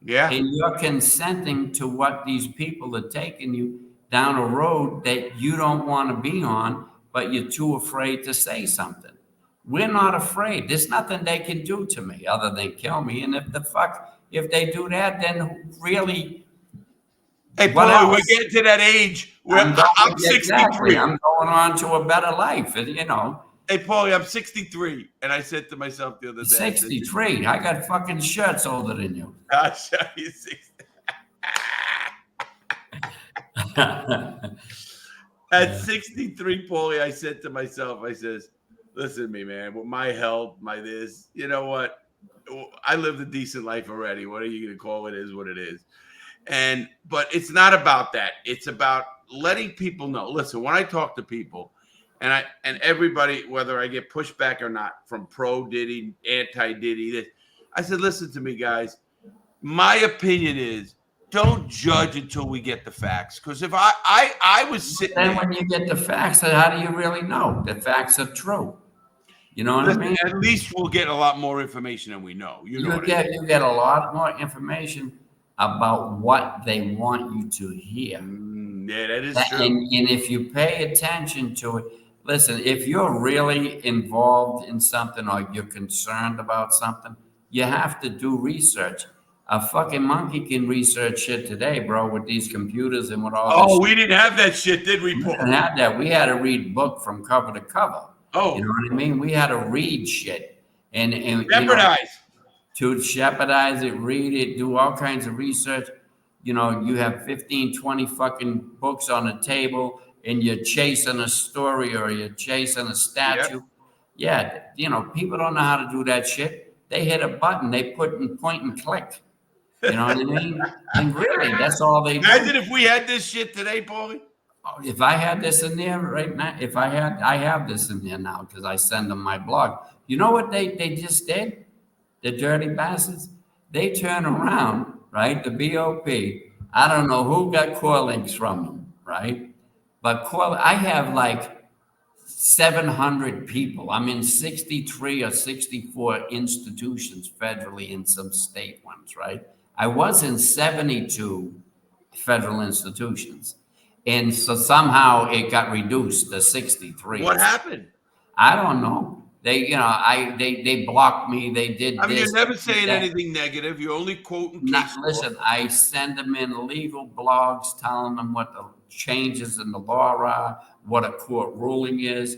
Yeah. And you're consenting to what these people are taking you down a road that you don't want to be on, but you're too afraid to say something. We're not afraid. There's nothing they can do to me other than kill me. And if they do that, then really. Hey, Paul, we're getting to that age where I'm 63. Exactly. I'm going on to a better life, Hey, Paulie, I'm 63. And I said to myself the other day. 63. I got fucking shirts older than you. I'll show you 60. At 63, Paulie, I said to myself, I says, listen to me, man, with my health, my this, you know what? I lived a decent life already. What are you going to call it? Is what it is. But it's not about that. It's about letting people know. Listen, when I talk to people and everybody, whether I get pushback or not from pro Diddy, anti Diddy, I said, listen to me, guys. My opinion is don't judge until we get the facts. Because if I was sitting there. When you get the facts, how do you really know the facts are true? You know what I mean? At least we'll get a lot more information than we know. You get a lot more information about what they want you to hear. Yeah, that is true. And if you pay attention to it, listen, if you're really involved in something or you're concerned about something, you have to do research. A fucking monkey can research shit today, bro, with these computers and with all this. Oh, we didn't have that shit, did we, Paul? We didn't have that. We had to read book from cover to cover. Oh. You know what I mean? We had to read shit. And jeopardize. To jeopardize it, read it, do all kinds of research. You have 15, 20 fucking books on the table and you're chasing a story or you're chasing a statue. Yep. Yeah, people don't know how to do that shit. They hit a button, they point and click. You know what I mean? And really, that's all they do. Imagine if we had this shit today, Paulie. If I had this in there right now, I have this in there now because I send them my blog. You know what they just did? The dirty bastards. They turn around, right? The BOP. I don't know who got core links from them, right? But I have like 700 people. I'm in 63 or 64 institutions federally and some state ones, right? I was in 72 federal institutions. And so somehow it got reduced to 63. What happened? I don't know. They blocked me. They did this. You're never saying anything negative. You're only quoting case law. Listen, I send them in legal blogs telling them what the changes in the law are, what a court ruling is,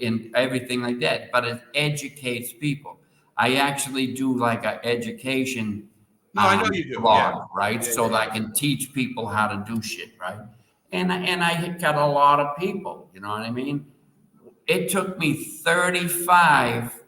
and everything like that. But it educates people. I actually do like an education I know you do. blog, right? So that I can teach people how to do shit, right? And I got a lot of people, you know what I mean? It took me 35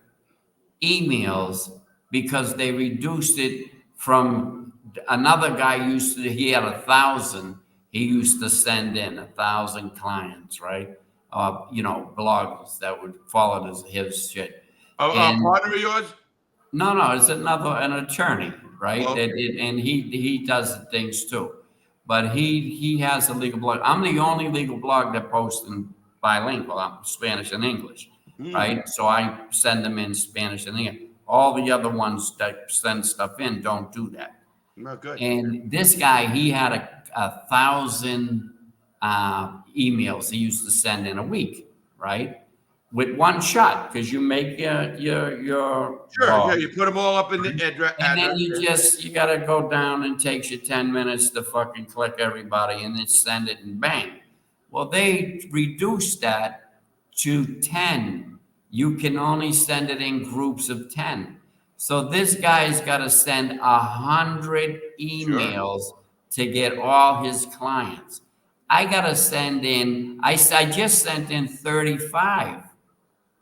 emails because they reduced it from another guy he had 1,000. He used to send in 1,000 clients, right? Bloggers that would follow his shit. A partner of yours? No, it's an attorney, right? Okay. And he does things too. But he has a legal blog. I'm the only legal blog that posts in bilingual. I'm Spanish and English, right? So I send them in Spanish and English. All the other ones that send stuff in don't do that. Not good. And this guy, he had 1,000 emails he used to send in a week, right? With one shot, because you make your Sure, yeah, you put them all up in the address. and then you gotta go down and takes you 10 minutes to fucking click everybody and then send it and bang. Well, they reduced that to 10. You can only send it in groups of 10. So this guy's got to send 100 emails to get all his clients. I got to send in, I just sent in 35.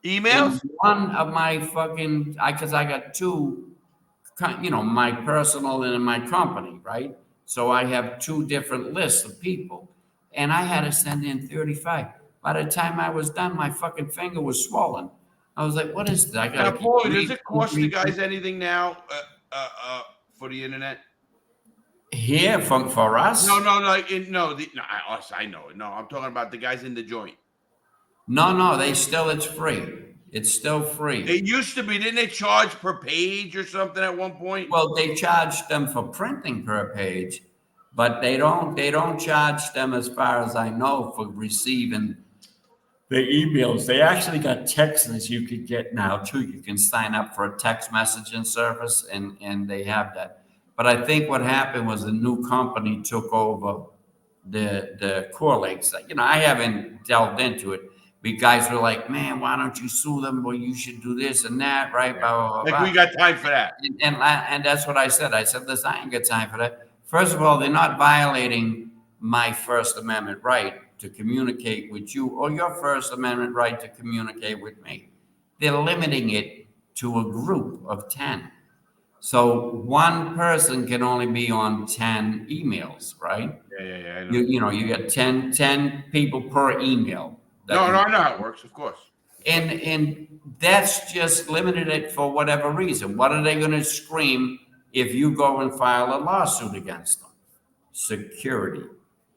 Emails? In one of my fucking, because I got two, my personal and my company, right? So I have two different lists of people. And I had to send in 35. By the time I was done, my fucking finger was swollen. I was like, what is this? I got Now, to keep Paulie, does it cost the guys anything now for the internet? Here for us? No, us, I know it. No, I'm talking about the guys in the joint. No, it's free. It's still free. It used to be, didn't they charge per page or something at one point? Well, they charged them for printing per page, but they don't charge them, as far as I know, for receiving the emails. They actually got texts you could get now too. You can sign up for a text messaging service, and they have that. But I think what happened was the new company took over the core links. I haven't delved into it. We guys were like, man, why don't you sue them? Well, you should do this and that, right? Blah, blah, blah, Like, blah. we got time for that. And that's what I said. I said, listen, I ain't got time for that. First of all, they're not violating my First Amendment right to communicate with you or your First Amendment right to communicate with me. They're limiting it to a group of 10. So one person can only be on 10 emails, right? Yeah. You get 10 people per email. No, I know how it works, of course. And that's just limited it for whatever reason. What are they going to scream if you go and file a lawsuit against them? Security,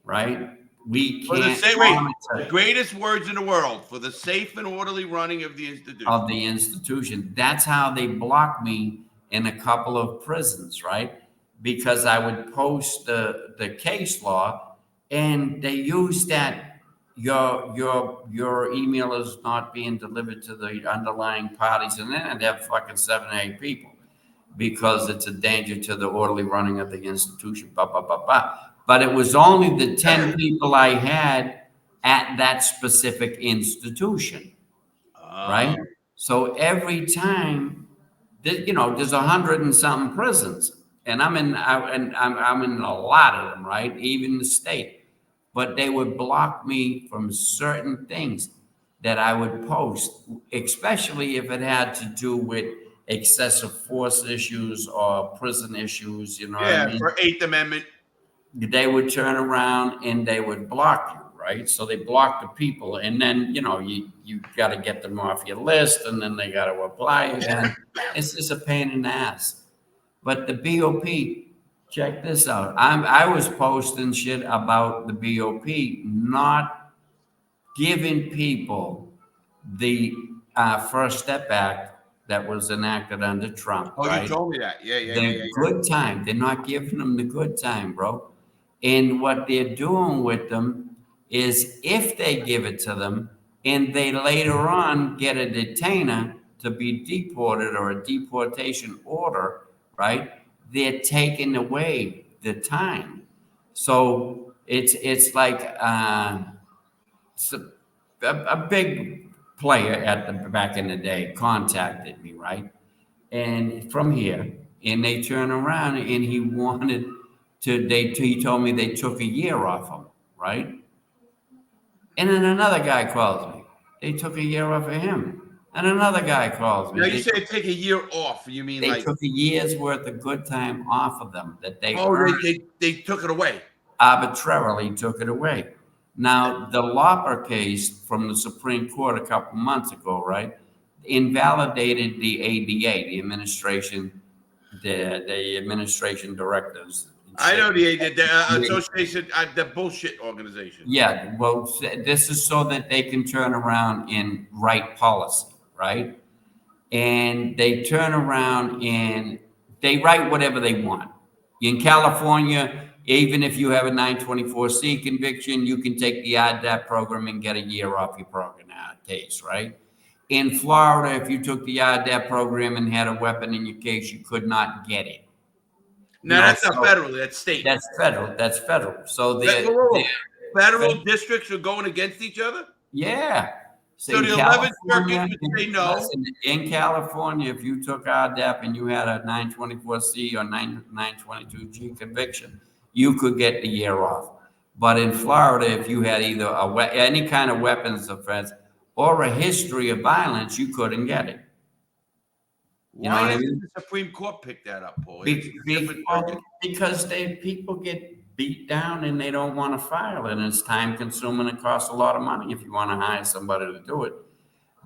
right? We can't the greatest words in the world for the safe and orderly running of the institution. That's how they block me in a couple of prisons, right? Because I would post the case law, and they use that your email is not being delivered to the underlying parties, and then I'd have fucking 7 or 8 people because it's a danger to the orderly running of the institution. But it was only the 10 people I had at that specific institution, right? So every time, there's 100 and something prisons, and I'm in a lot of them, right? Even the state. But they would block me from certain things that I would post, especially if it had to do with excessive force issues or prison issues, what I mean? For 8th Amendment. They would turn around and they would block you, right? So they block the people, and then, you got to get them off your list, and then they got to apply again. It's just a pain in the ass. But the BOP, check this out. I was posting shit about the BOP not giving people the First Step Act that was enacted under Trump. Oh, right? You told me that. Yeah. Good time. They're not giving them the good time, bro. And what they're doing with them is, if they give it to them and they later on get a detainer to be deported or a deportation order, right? They're taking away the time. So it's like it's a big player at the back in the day contacted me, right? And from here, and they turn around and he wanted to, he told me they took a year off him, right? And then another guy calls me. They took a year off of him. And another guy calls me. Now you say take a year off. You mean they took a year's worth of good time off of them that they they took it away. Arbitrarily took it away. Now, the Lawper case from the Supreme Court a couple months ago, right, invalidated the ADA, the administration, the administration directives. I know the association, the bullshit organization. Yeah, well, this is so that they can turn around and write policy, right? And they turn around and they write whatever they want. In California, Even if you have a 924C conviction, you can take the IDAP program and get a year off your program case, right? In Florida, if you took the IDAP program and had a weapon in your case, you could not get it. No, that's not federal. That's state. That's federal. That's federal. So federal districts are going against each other? Yeah. So the 11th Circuit would say no. Listen, in California, if you took RDAP and you had a 924C or 922G conviction, you could get the year off. But in Florida, if you had either any kind of weapons offense or a history of violence, you couldn't get it. Why didn't the Supreme Court pick that up, Paul? Because people get beat down and they don't want to file it, and it's time consuming and costs a lot of money if you want to hire somebody to do it.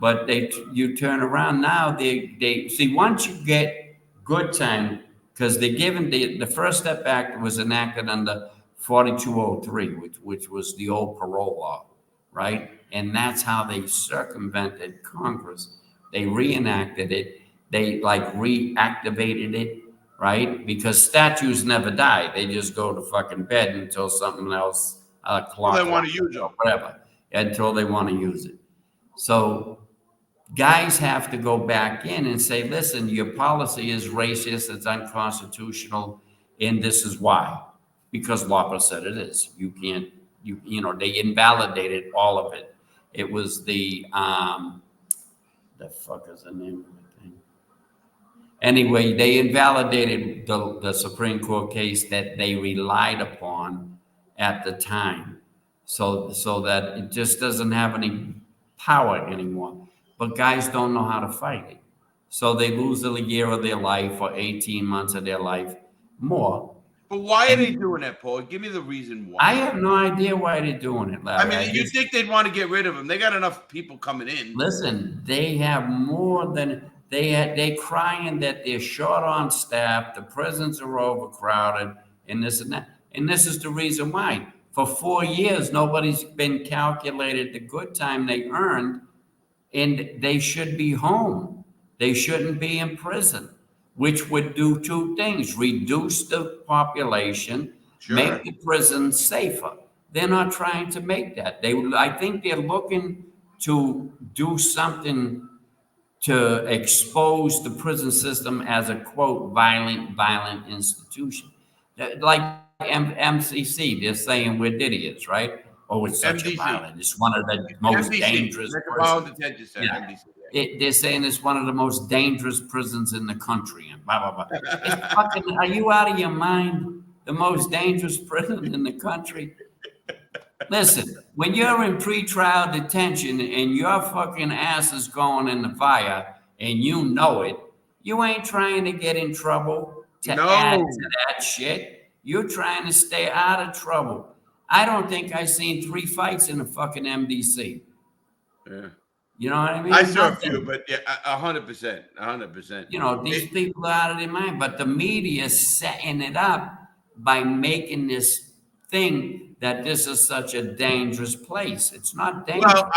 But you turn around now, they see, once you get good time, because they're given the First Step Act was enacted under 4203, which was the old parole law, right? And that's how they circumvented Congress. They reenacted it. They reactivated it, right? Because statues never die. They just go to fucking bed until something else, clock, they want to use it, or whatever, until they want to use it. So guys have to go back in and say, listen, your policy is racist, it's unconstitutional, and this is why. Because Lawton said it is. You can't, they invalidated all of it. It was the fuck is the name of the thing? Anyway, they invalidated the Supreme Court case that they relied upon at the time, so that it just doesn't have any power anymore. But guys don't know how to fight it, so they lose a year of their life or 18 months of their life more. But why are they doing that, Paul? Give me the reason why. I have no idea why they're doing it, Larry. I mean, you think they'd want to get rid of them? They got enough people coming in. Listen, they have more than they crying that they're short on staff, the prisons are overcrowded, and this and that. And this is the reason why. For 4 years, nobody's been calculated the good time they earned, and they should be home. They shouldn't be in prison, which would do two things: reduce the population, make the prison safer. They're not trying to make that. I think they're looking to do something to expose the prison system as a, quote, violent institution. Like MCC, they're saying we're idiots, right? Oh, it's such a violent. It's one of the most dangerous prisons. They're saying it's one of the most dangerous prisons in the country, and blah, blah, blah. Are you out of your mind? The most dangerous prison in the country? Listen, when you're in pretrial detention and your fucking ass is going in the fire and you know it, you ain't trying to get in trouble to add to that shit. You're trying to stay out of trouble. I don't think I've seen 3 fights in a fucking MDC. Yeah. You know what I mean? I saw a few, but yeah, 100%, 100%. These people are out of their mind, but the media is setting it up by making this thing that this is such a dangerous place. It's not dangerous. Well,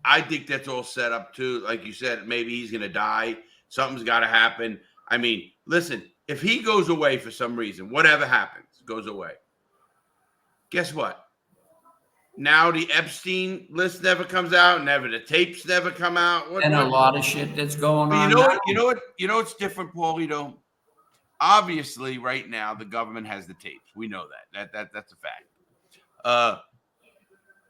I think that's all set up too. Like you said, maybe he's going to die. Something's got to happen. I mean, listen, if he goes away for some reason, whatever happens, goes away. Guess what? Now the Epstein list never comes out. The tapes never come out. And a lot of shit that's going on. You know what's different, Paulie, though? Obviously, right now the government has the tapes. We know that. That's a fact.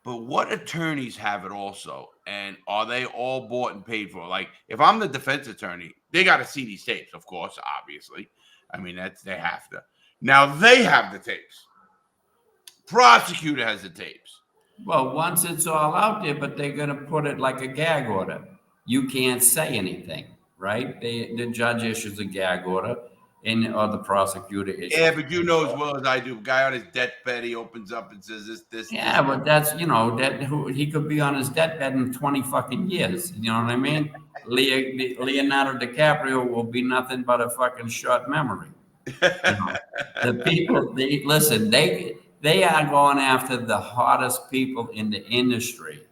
But what attorneys have it also, and are they all bought and paid for? Like, if I'm the defense attorney, they got to see these tapes, of course, obviously. I mean, they have to. Now they have the tapes. Prosecutor has the tapes. Well, once it's all out there, but they're going to put it like a gag order. You can't say anything, right? The judge issues a gag order. Or the prosecutor issues. Yeah, but you know as well as I do, a guy on his deathbed, he opens up and says this. Yeah, but that's, he could be on his deathbed in 20 fucking years. You know what I mean? Leonardo DiCaprio will be nothing but a fucking short memory. The people, they are going after the hottest people in the industry.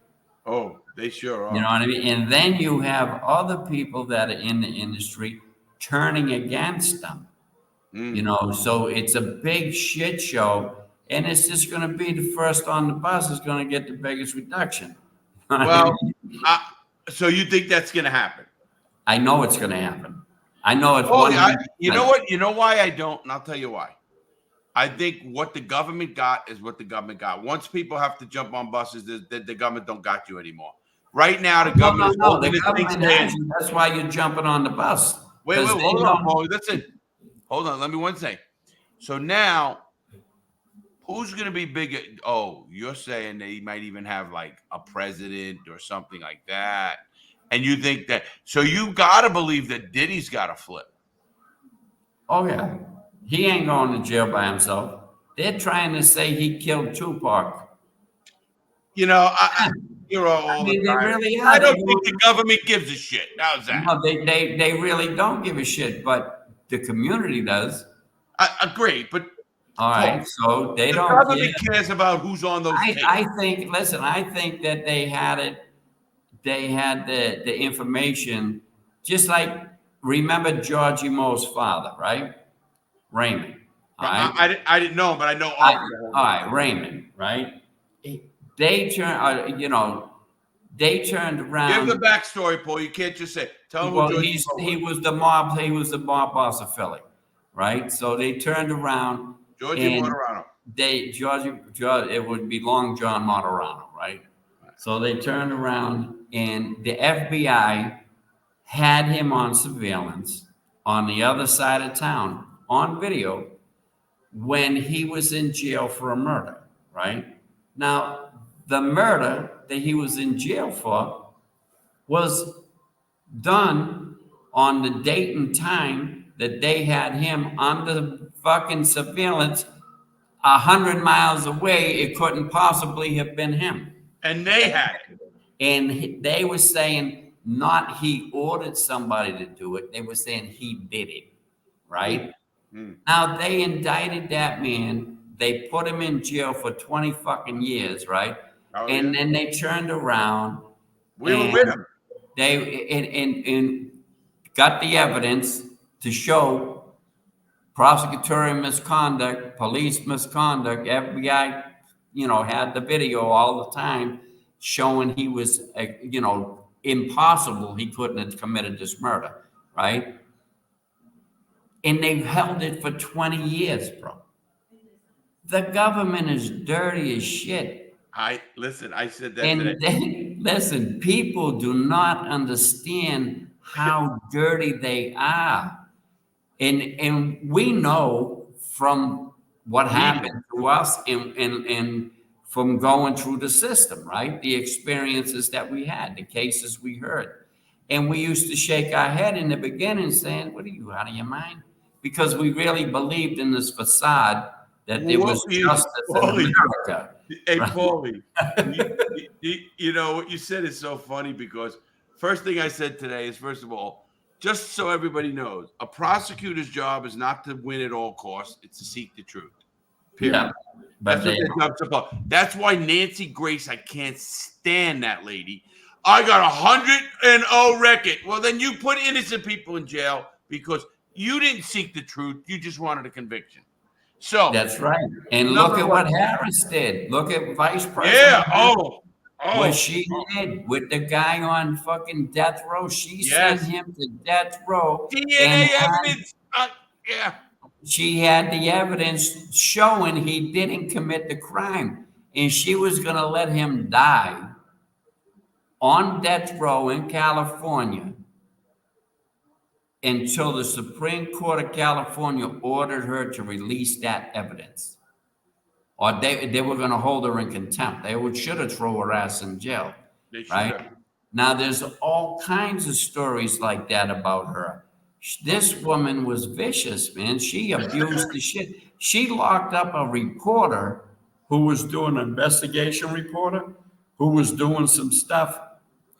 Oh, they sure are. You know what I mean? And then you have other people that are in the industry turning against them. You know, so it's a big shit show, and it's just going to be the first on the bus is going to get the biggest reduction. Well, so you think that's going to happen? I know it's going to happen. I know it's Oh, 100%. you know what? You know why I don't, and I'll tell you why. I think what the government got is what the government got. Once people have to jump on buses, the government don't got you anymore. Right now, the government is holding this thing saying, that's why you're jumping on the bus. wait, hold on, Paul. Listen, hold on. Let me one thing. So now, who's going to be bigger? Oh, you're saying they might even have like a president or something like that. And you think that, so you got to believe that Diddy's got to flip. Oh, yeah. He ain't going to jail by himself. They're trying to say he killed Tupac. You know, you're all they really are. I don't think the government gives a shit. How's that? No, they really don't give a shit, but the community does. I agree, but all right, so they don't. The government cares about who's on those. I think. Listen, I think that they had it. They had the information, just like remember Georgie Moe's father, right? Raymond. All right? I didn't know him, but I know all right, Raymond, right? They turned, they turned around. Give the backstory, Paul. You can't just say. Tell him. Well, he was the mob. He was the mob boss of Philly, right? So they turned around. Georgie Martorano. It would be Long John Martorano, right? So they turned around, and the FBI had him on surveillance on the other side of town on video when he was in jail for a murder, right? Now, the murder that he was in jail for was done on the date and time that they had him under fucking surveillance 100 miles away. It couldn't possibly have been him. And they had it. And they were saying not he ordered somebody to do it. They were saying he did it, right? Now, they indicted that man. They put him in jail for 20 fucking years, right? And then they turned around. We were with him. They and got the evidence to show prosecutorial misconduct, police misconduct. FBI, had the video all the time showing he was, impossible. He couldn't have committed this murder, right? And they've held it for 20 years, bro. The government is dirty as shit. I said that today. Listen, people do not understand how dirty they are. And we know from what happened to us and from going through the system, right? The experiences that we had, the cases we heard. And we used to shake our head in the beginning saying, what are you, out of your mind? Because we really believed in this facade that there was justice in America. Hey, Paulie, you know, what you said is so funny because first thing I said today is, first of all, just so everybody knows, a prosecutor's job is not to win at all costs. It's to seek the truth. Period. Yeah, but that's why Nancy Grace, I can't stand that lady. I got 100-0 record. Well, then you put innocent people in jail because you didn't seek the truth. You just wanted a conviction. So that's right. And look at what Harris did. Look at Vice President. Yeah. What she did with the guy on fucking death row. She sent him to death row. DNA evidence. Yeah. She had the evidence showing he didn't commit the crime. And she was going to let him die on death row in California until the Supreme Court of California ordered her to release that evidence. Or they were going to hold her in contempt. They should have thrown her ass in jail. Right? Now, there's all kinds of stories like that about her. This woman was vicious, man. She abused the shit. She locked up a reporter who was doing an investigation reporter who was doing some stuff.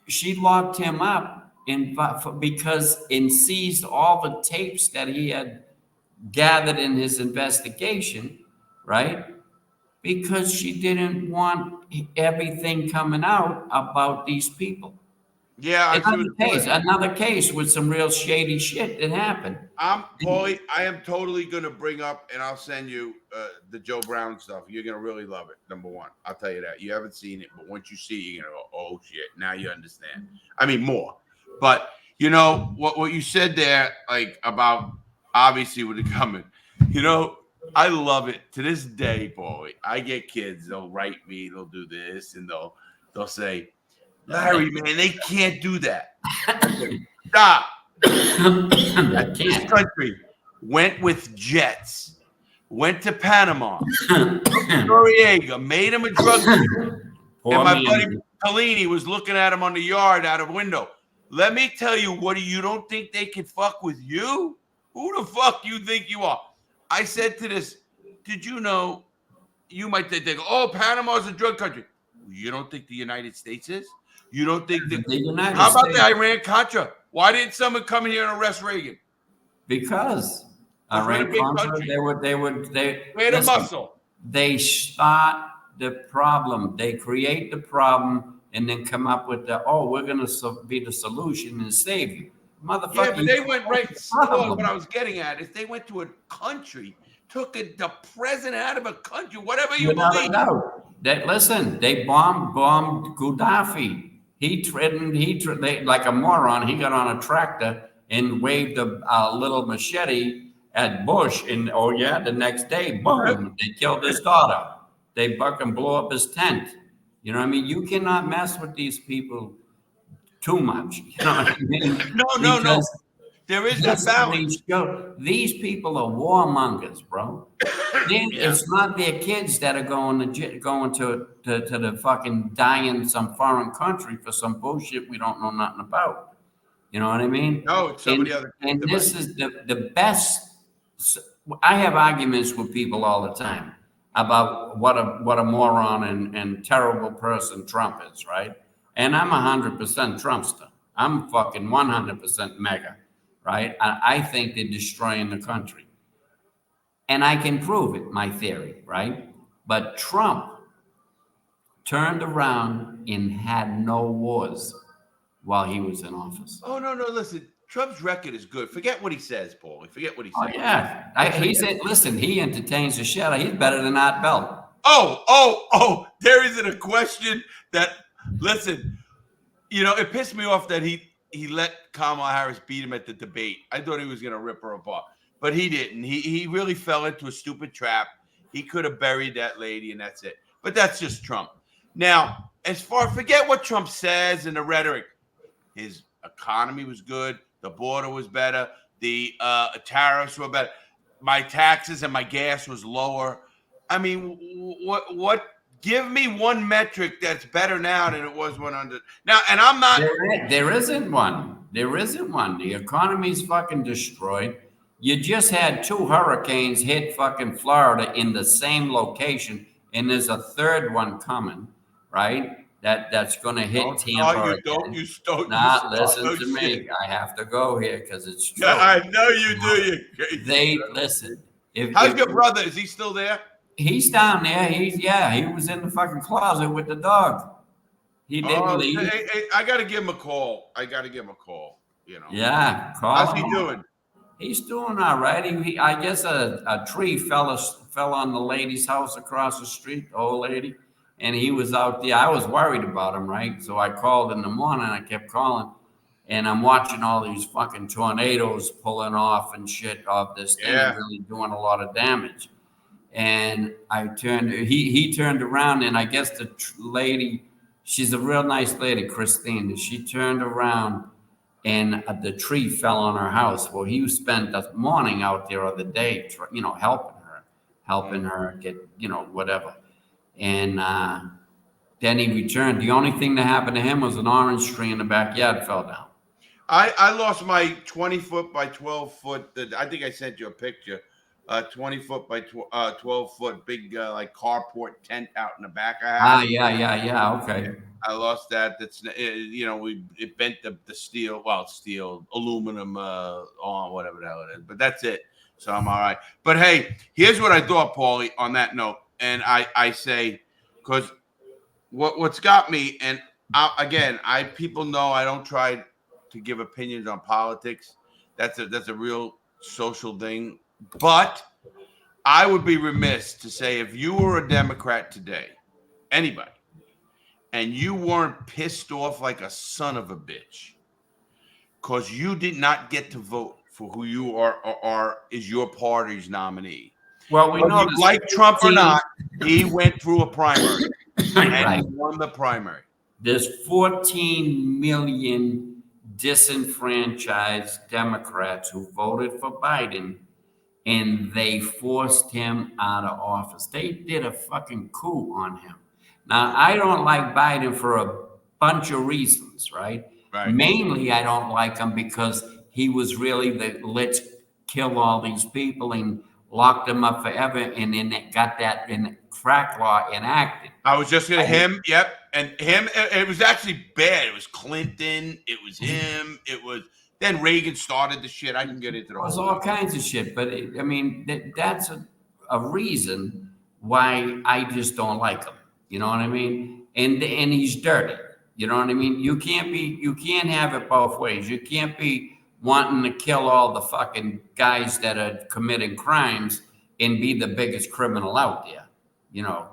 She locked him up because seized all the tapes that he had gathered in his investigation, right? Because she didn't want everything coming out about these people. Yeah, I see Another case with some real shady shit that happened. Paulie, I am totally going to bring up, and I'll send you the Joe Brown stuff. You're going to really love it. Number one, I'll tell you that. You haven't seen it, but once you see it, you're going to go, oh, shit, now you understand. I mean, more. But, you know, what you said there, like, about obviously with the coming, you know, I love it. To this day, Paulie, I get kids, they'll write me, they'll do this, and they'll say, Larry, man, they can't do that. Stop. This country went with jets, went to Panama, Noriega, made him a drug dealer, and my buddy Tallini was looking at him on the yard out of a window. Let me tell you, what, you don't think they can fuck with you? Who the fuck you think you are? I said to this, did you know, you might think, oh, Panama's a drug country. You don't think the United States is? You don't think that? How about the Iran-Contra? Why didn't someone come here and arrest Reagan? Because Iran-Contra, they had a muscle. They start the problem. They create the problem and then come up with we're going to be the solution and save you. Motherfucker. Yeah, but they went right. What I was getting at is they went to a country, took the president out of a country, whatever you believe. No. Listen, they bombed Gaddafi. He like a moron. He got on a tractor and waved a little machete at Bush. And the next day, boom, they killed his daughter. They fucking blew up his tent. You know what I mean? You cannot mess with these people too much. You know what I mean? No. There is a balance. These people are warmongers, bro. It's not their kids that are going to the fucking die in some foreign country for some bullshit we don't know nothing about. You know what I mean? No, it's somebody other. And this is the best. I have arguments with people all the time about what a moron and terrible person Trump is, right? And I'm 100% Trumpster. I'm fucking 100% mega. Right? I think they're destroying the country. And I can prove it, my theory, right? But Trump turned around and had no wars while he was in office. Oh, no, listen. Trump's record is good. Forget what he says, Paulie. Forget what he says. Oh, yeah. He said, listen, he entertains the shit. He's better than Art Bell. Oh, there isn't a question that, listen, you know, it pissed me off that he let Kamala Harris beat him at the debate. I thought he was going to rip her apart, but he didn't. He really fell into a stupid trap. He could have buried that lady, and that's it. But that's just Trump. Now, forget what Trump says in the rhetoric. His economy was good. The border was better. The tariffs were better. My taxes and my gas was lower. I mean, what? Give me one metric that's better now than it was when under now. And I'm not. There isn't one. There isn't one. The economy's fucking destroyed. You just had 2 hurricanes hit fucking Florida in the same location, and there's a third one coming, right? That's going to hit Tampa. Listen to me. I have to go here because it's true. Yeah, I know you do. Listen. How's your brother? Is he still there? He's down there. He was in the fucking closet with the dog. He didn't leave. Hey, I got to give him a call. You know. Yeah. How's he doing? He's doing all right. I guess a tree fell on the lady's house across the street, the old lady, and he was out there. I was worried about him, right? So I called in the morning. I kept calling, and I'm watching all these fucking tornadoes pulling off and shit off this thing, really doing a lot of damage. And he turned around, and I guess the lady, she's a real nice lady, Christine. She turned around, and the tree fell on her house. Well, he spent the morning out there or the day, helping her get, whatever. And then he returned. The only thing that happened to him was an orange tree in the backyard fell down. I lost my 20-foot by 12-foot. I think I sent you a picture. 20-foot by 12-foot big like carport tent out in the back. Yeah. Okay. I lost that. That's it bent the steel, aluminum on whatever the hell it is. But that's it. So I'm all right. But hey, here's what I thought, Paulie. On that note, and I say, because what's got me, and People know I don't try to give opinions on politics. That's a real social thing. But I would be remiss to say if you were a Democrat today, anybody, and you weren't pissed off like a son of a bitch because you did not get to vote for who you are is your party's nominee. Well, we Whether know you like Trump or not, he went through a primary and right. he won the primary. There's 14 million disenfranchised Democrats who voted for Biden, and they forced him out of office. They did a fucking coup on him. Now, I don't like Biden for a bunch of reasons, right? Right. Mainly, I don't like him because he was really the let's kill all these people and lock them up forever, and then it got that in crack law enacted. I was just gonna him, yep, and him. It was actually bad. It was Clinton. It was him. It was then Reagan started the shit. I can get into the It was whole. all kinds of shit, but I mean that's a reason why I just don't like him. You know what I mean? And he's dirty. You know what I mean? You can't have it both ways. You can't be wanting to kill all the fucking guys that are committing crimes and be the biggest criminal out there. You know,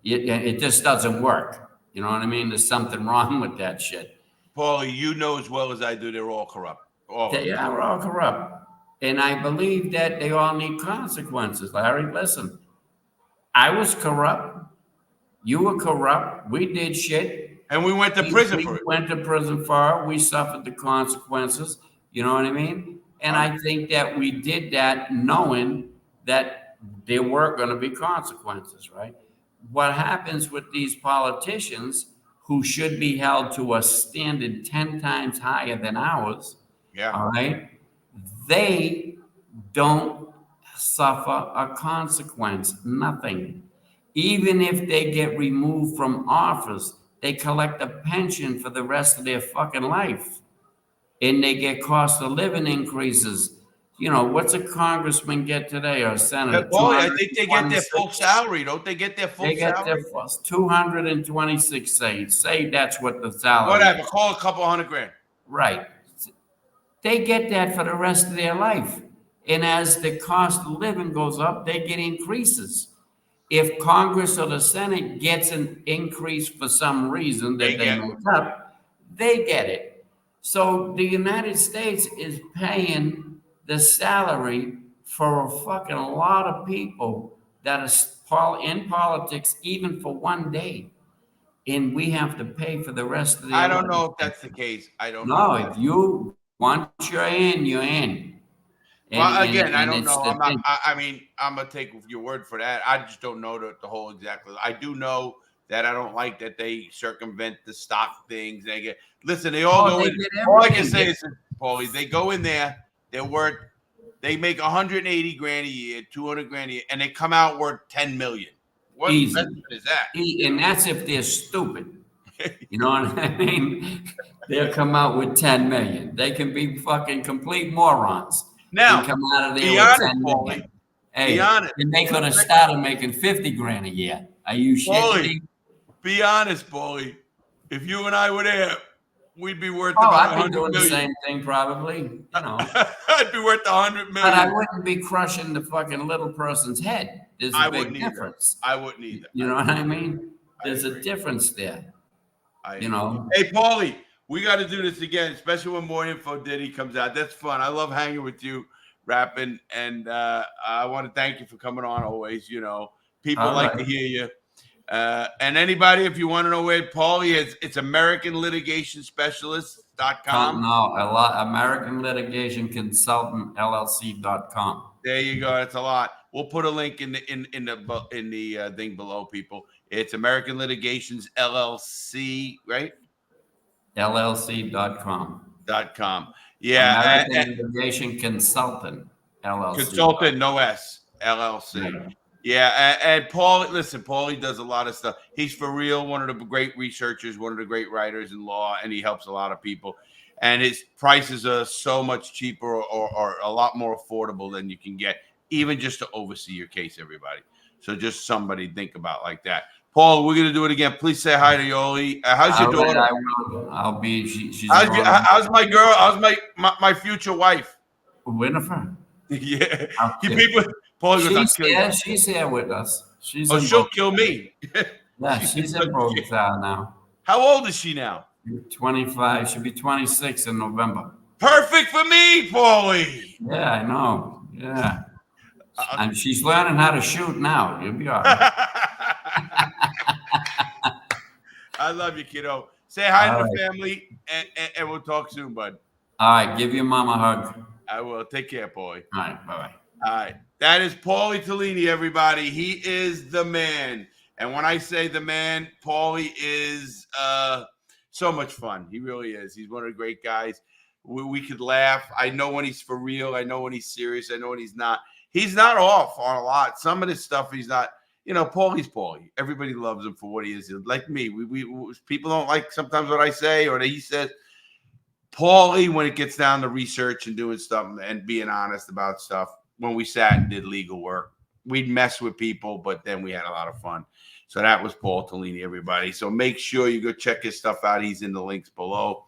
it just doesn't work. You know what I mean? There's something wrong with that shit. Paulie, you know as well as I do, they're all corrupt. They are all corrupt. And I believe that they all need consequences. Larry, listen, I was corrupt. You were corrupt. We did shit. And we went to prison for it. We went to prison for it. We suffered the consequences. You know what I mean? And I think that we did that knowing that there were going to be consequences, right? What happens with these politicians who should be held to a standard 10 times higher than ours, all right, they don't suffer a consequence, nothing. Even if they get removed from office, they collect a pension for the rest of their fucking life. And they get cost of living increases. You know, what's a congressman get today or a senator? Paulie, I think they get their full salary. Don't they get their full salary? They get their 226, say that's what the salary Whatever, is. call a couple $100,000. Right. They get that for the rest of their life. And as the cost of living goes up, they get increases. If Congress or the Senate gets an increase for some reason that they make up, they get it. So the United States is paying the salary for a fucking lot of people that are in politics even for one day. And we have to pay for the rest of their life. I don't know if that's the case. I don't know. No, if you once you're in, you're in. Well, again, I don't know. I mean, I'm gonna take your word for that. I just don't know the whole exactly. I do know that I don't like that they circumvent the stock things. They get They all go in. All I can say is, Paulie, they go in there. They're worth. They make 180 grand a year, 200 grand a year, and they come out worth 10 million. What investment is that? And that's if they're stupid. You know what I mean? They'll come out with 10 million. They can be fucking complete morons. Now, come out of there be with honest, 10 million. Paulie. Hey, be honest. And they could have started making 50 grand a year. Are you shitting me? Be honest, Paulie. If you and I were there, we'd be worth about I'd 100 be doing million. the same thing probably. You know. I'd be worth 100 million. But I wouldn't be crushing the fucking little person's head. There's a big difference. I wouldn't either. You know what I mean? There's a difference there. You know. Hey, Paulie, we got to do this again, especially when more info Diddy comes out. That's fun. I love hanging with you, rapping, and I want to thank you for coming on always. You know, people like to hear you. And anybody, if you want to know where Paulie is, it's AmericanLitigationSpecialist.com. No, American Litigation Consultant LLC.com. There you go. That's a lot. We'll put a link in the thing below, people. It's American Litigations LLC, right? LLC.com. .com. Yeah. American Litigation Consultant LLC. Consultant, no S, LLC. Right. Yeah. And Paul, listen, Paulie does a lot of stuff. He's for real, one of the great researchers, one of the great writers in law, and he helps a lot of people. And his prices are so much cheaper or a lot more affordable than you can get, even just to oversee your case, everybody. So just somebody think about like that. Paul, we're gonna do it again. Please say hi to Yoli. How's your daughter? I will. I'll be. She's How's my girl? How's my future wife? Winifred. Yeah. Okay. People. Paul goes, She's here. She's here with us. She's in she'll both. kill me. Yeah, she's in Bogota now. How old is she now? 25. She'll be 26 in November. Perfect for me, Paulie. Yeah, I know. Yeah. And she's learning how to shoot now. You'll be all right. I love you, kiddo. Say hi to the family, and we'll talk soon, bud. All right. Give your mom a hug. I will. Take care, Paulie. All right. Bye-bye. All right. That is Paulie Tallini, everybody. He is the man. And when I say the man, Paulie is so much fun. He really is. He's one of the great guys. We could laugh. I know when he's for real. I know when he's serious. I know when he's not. He's not off on a lot. Some of this stuff he's not. You know, Paulie's Paulie. Everybody loves him for what he is. Like me, we people don't like sometimes what I say or that he says. Paulie, when it gets down to research and doing stuff and being honest about stuff, when we sat and did legal work, we'd mess with people, but then we had a lot of fun. So that was Paul Tallini, everybody. So make sure you go check his stuff out. He's in the links below.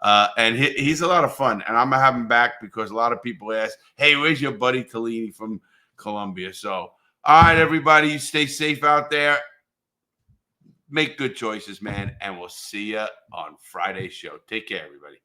And he's a lot of fun. And I'm going to have him back because a lot of people ask, hey, where's your buddy Tallini from Colombia? So, all right, everybody, you stay safe out there. Make good choices, man. And we'll see you on Friday's show. Take care, everybody.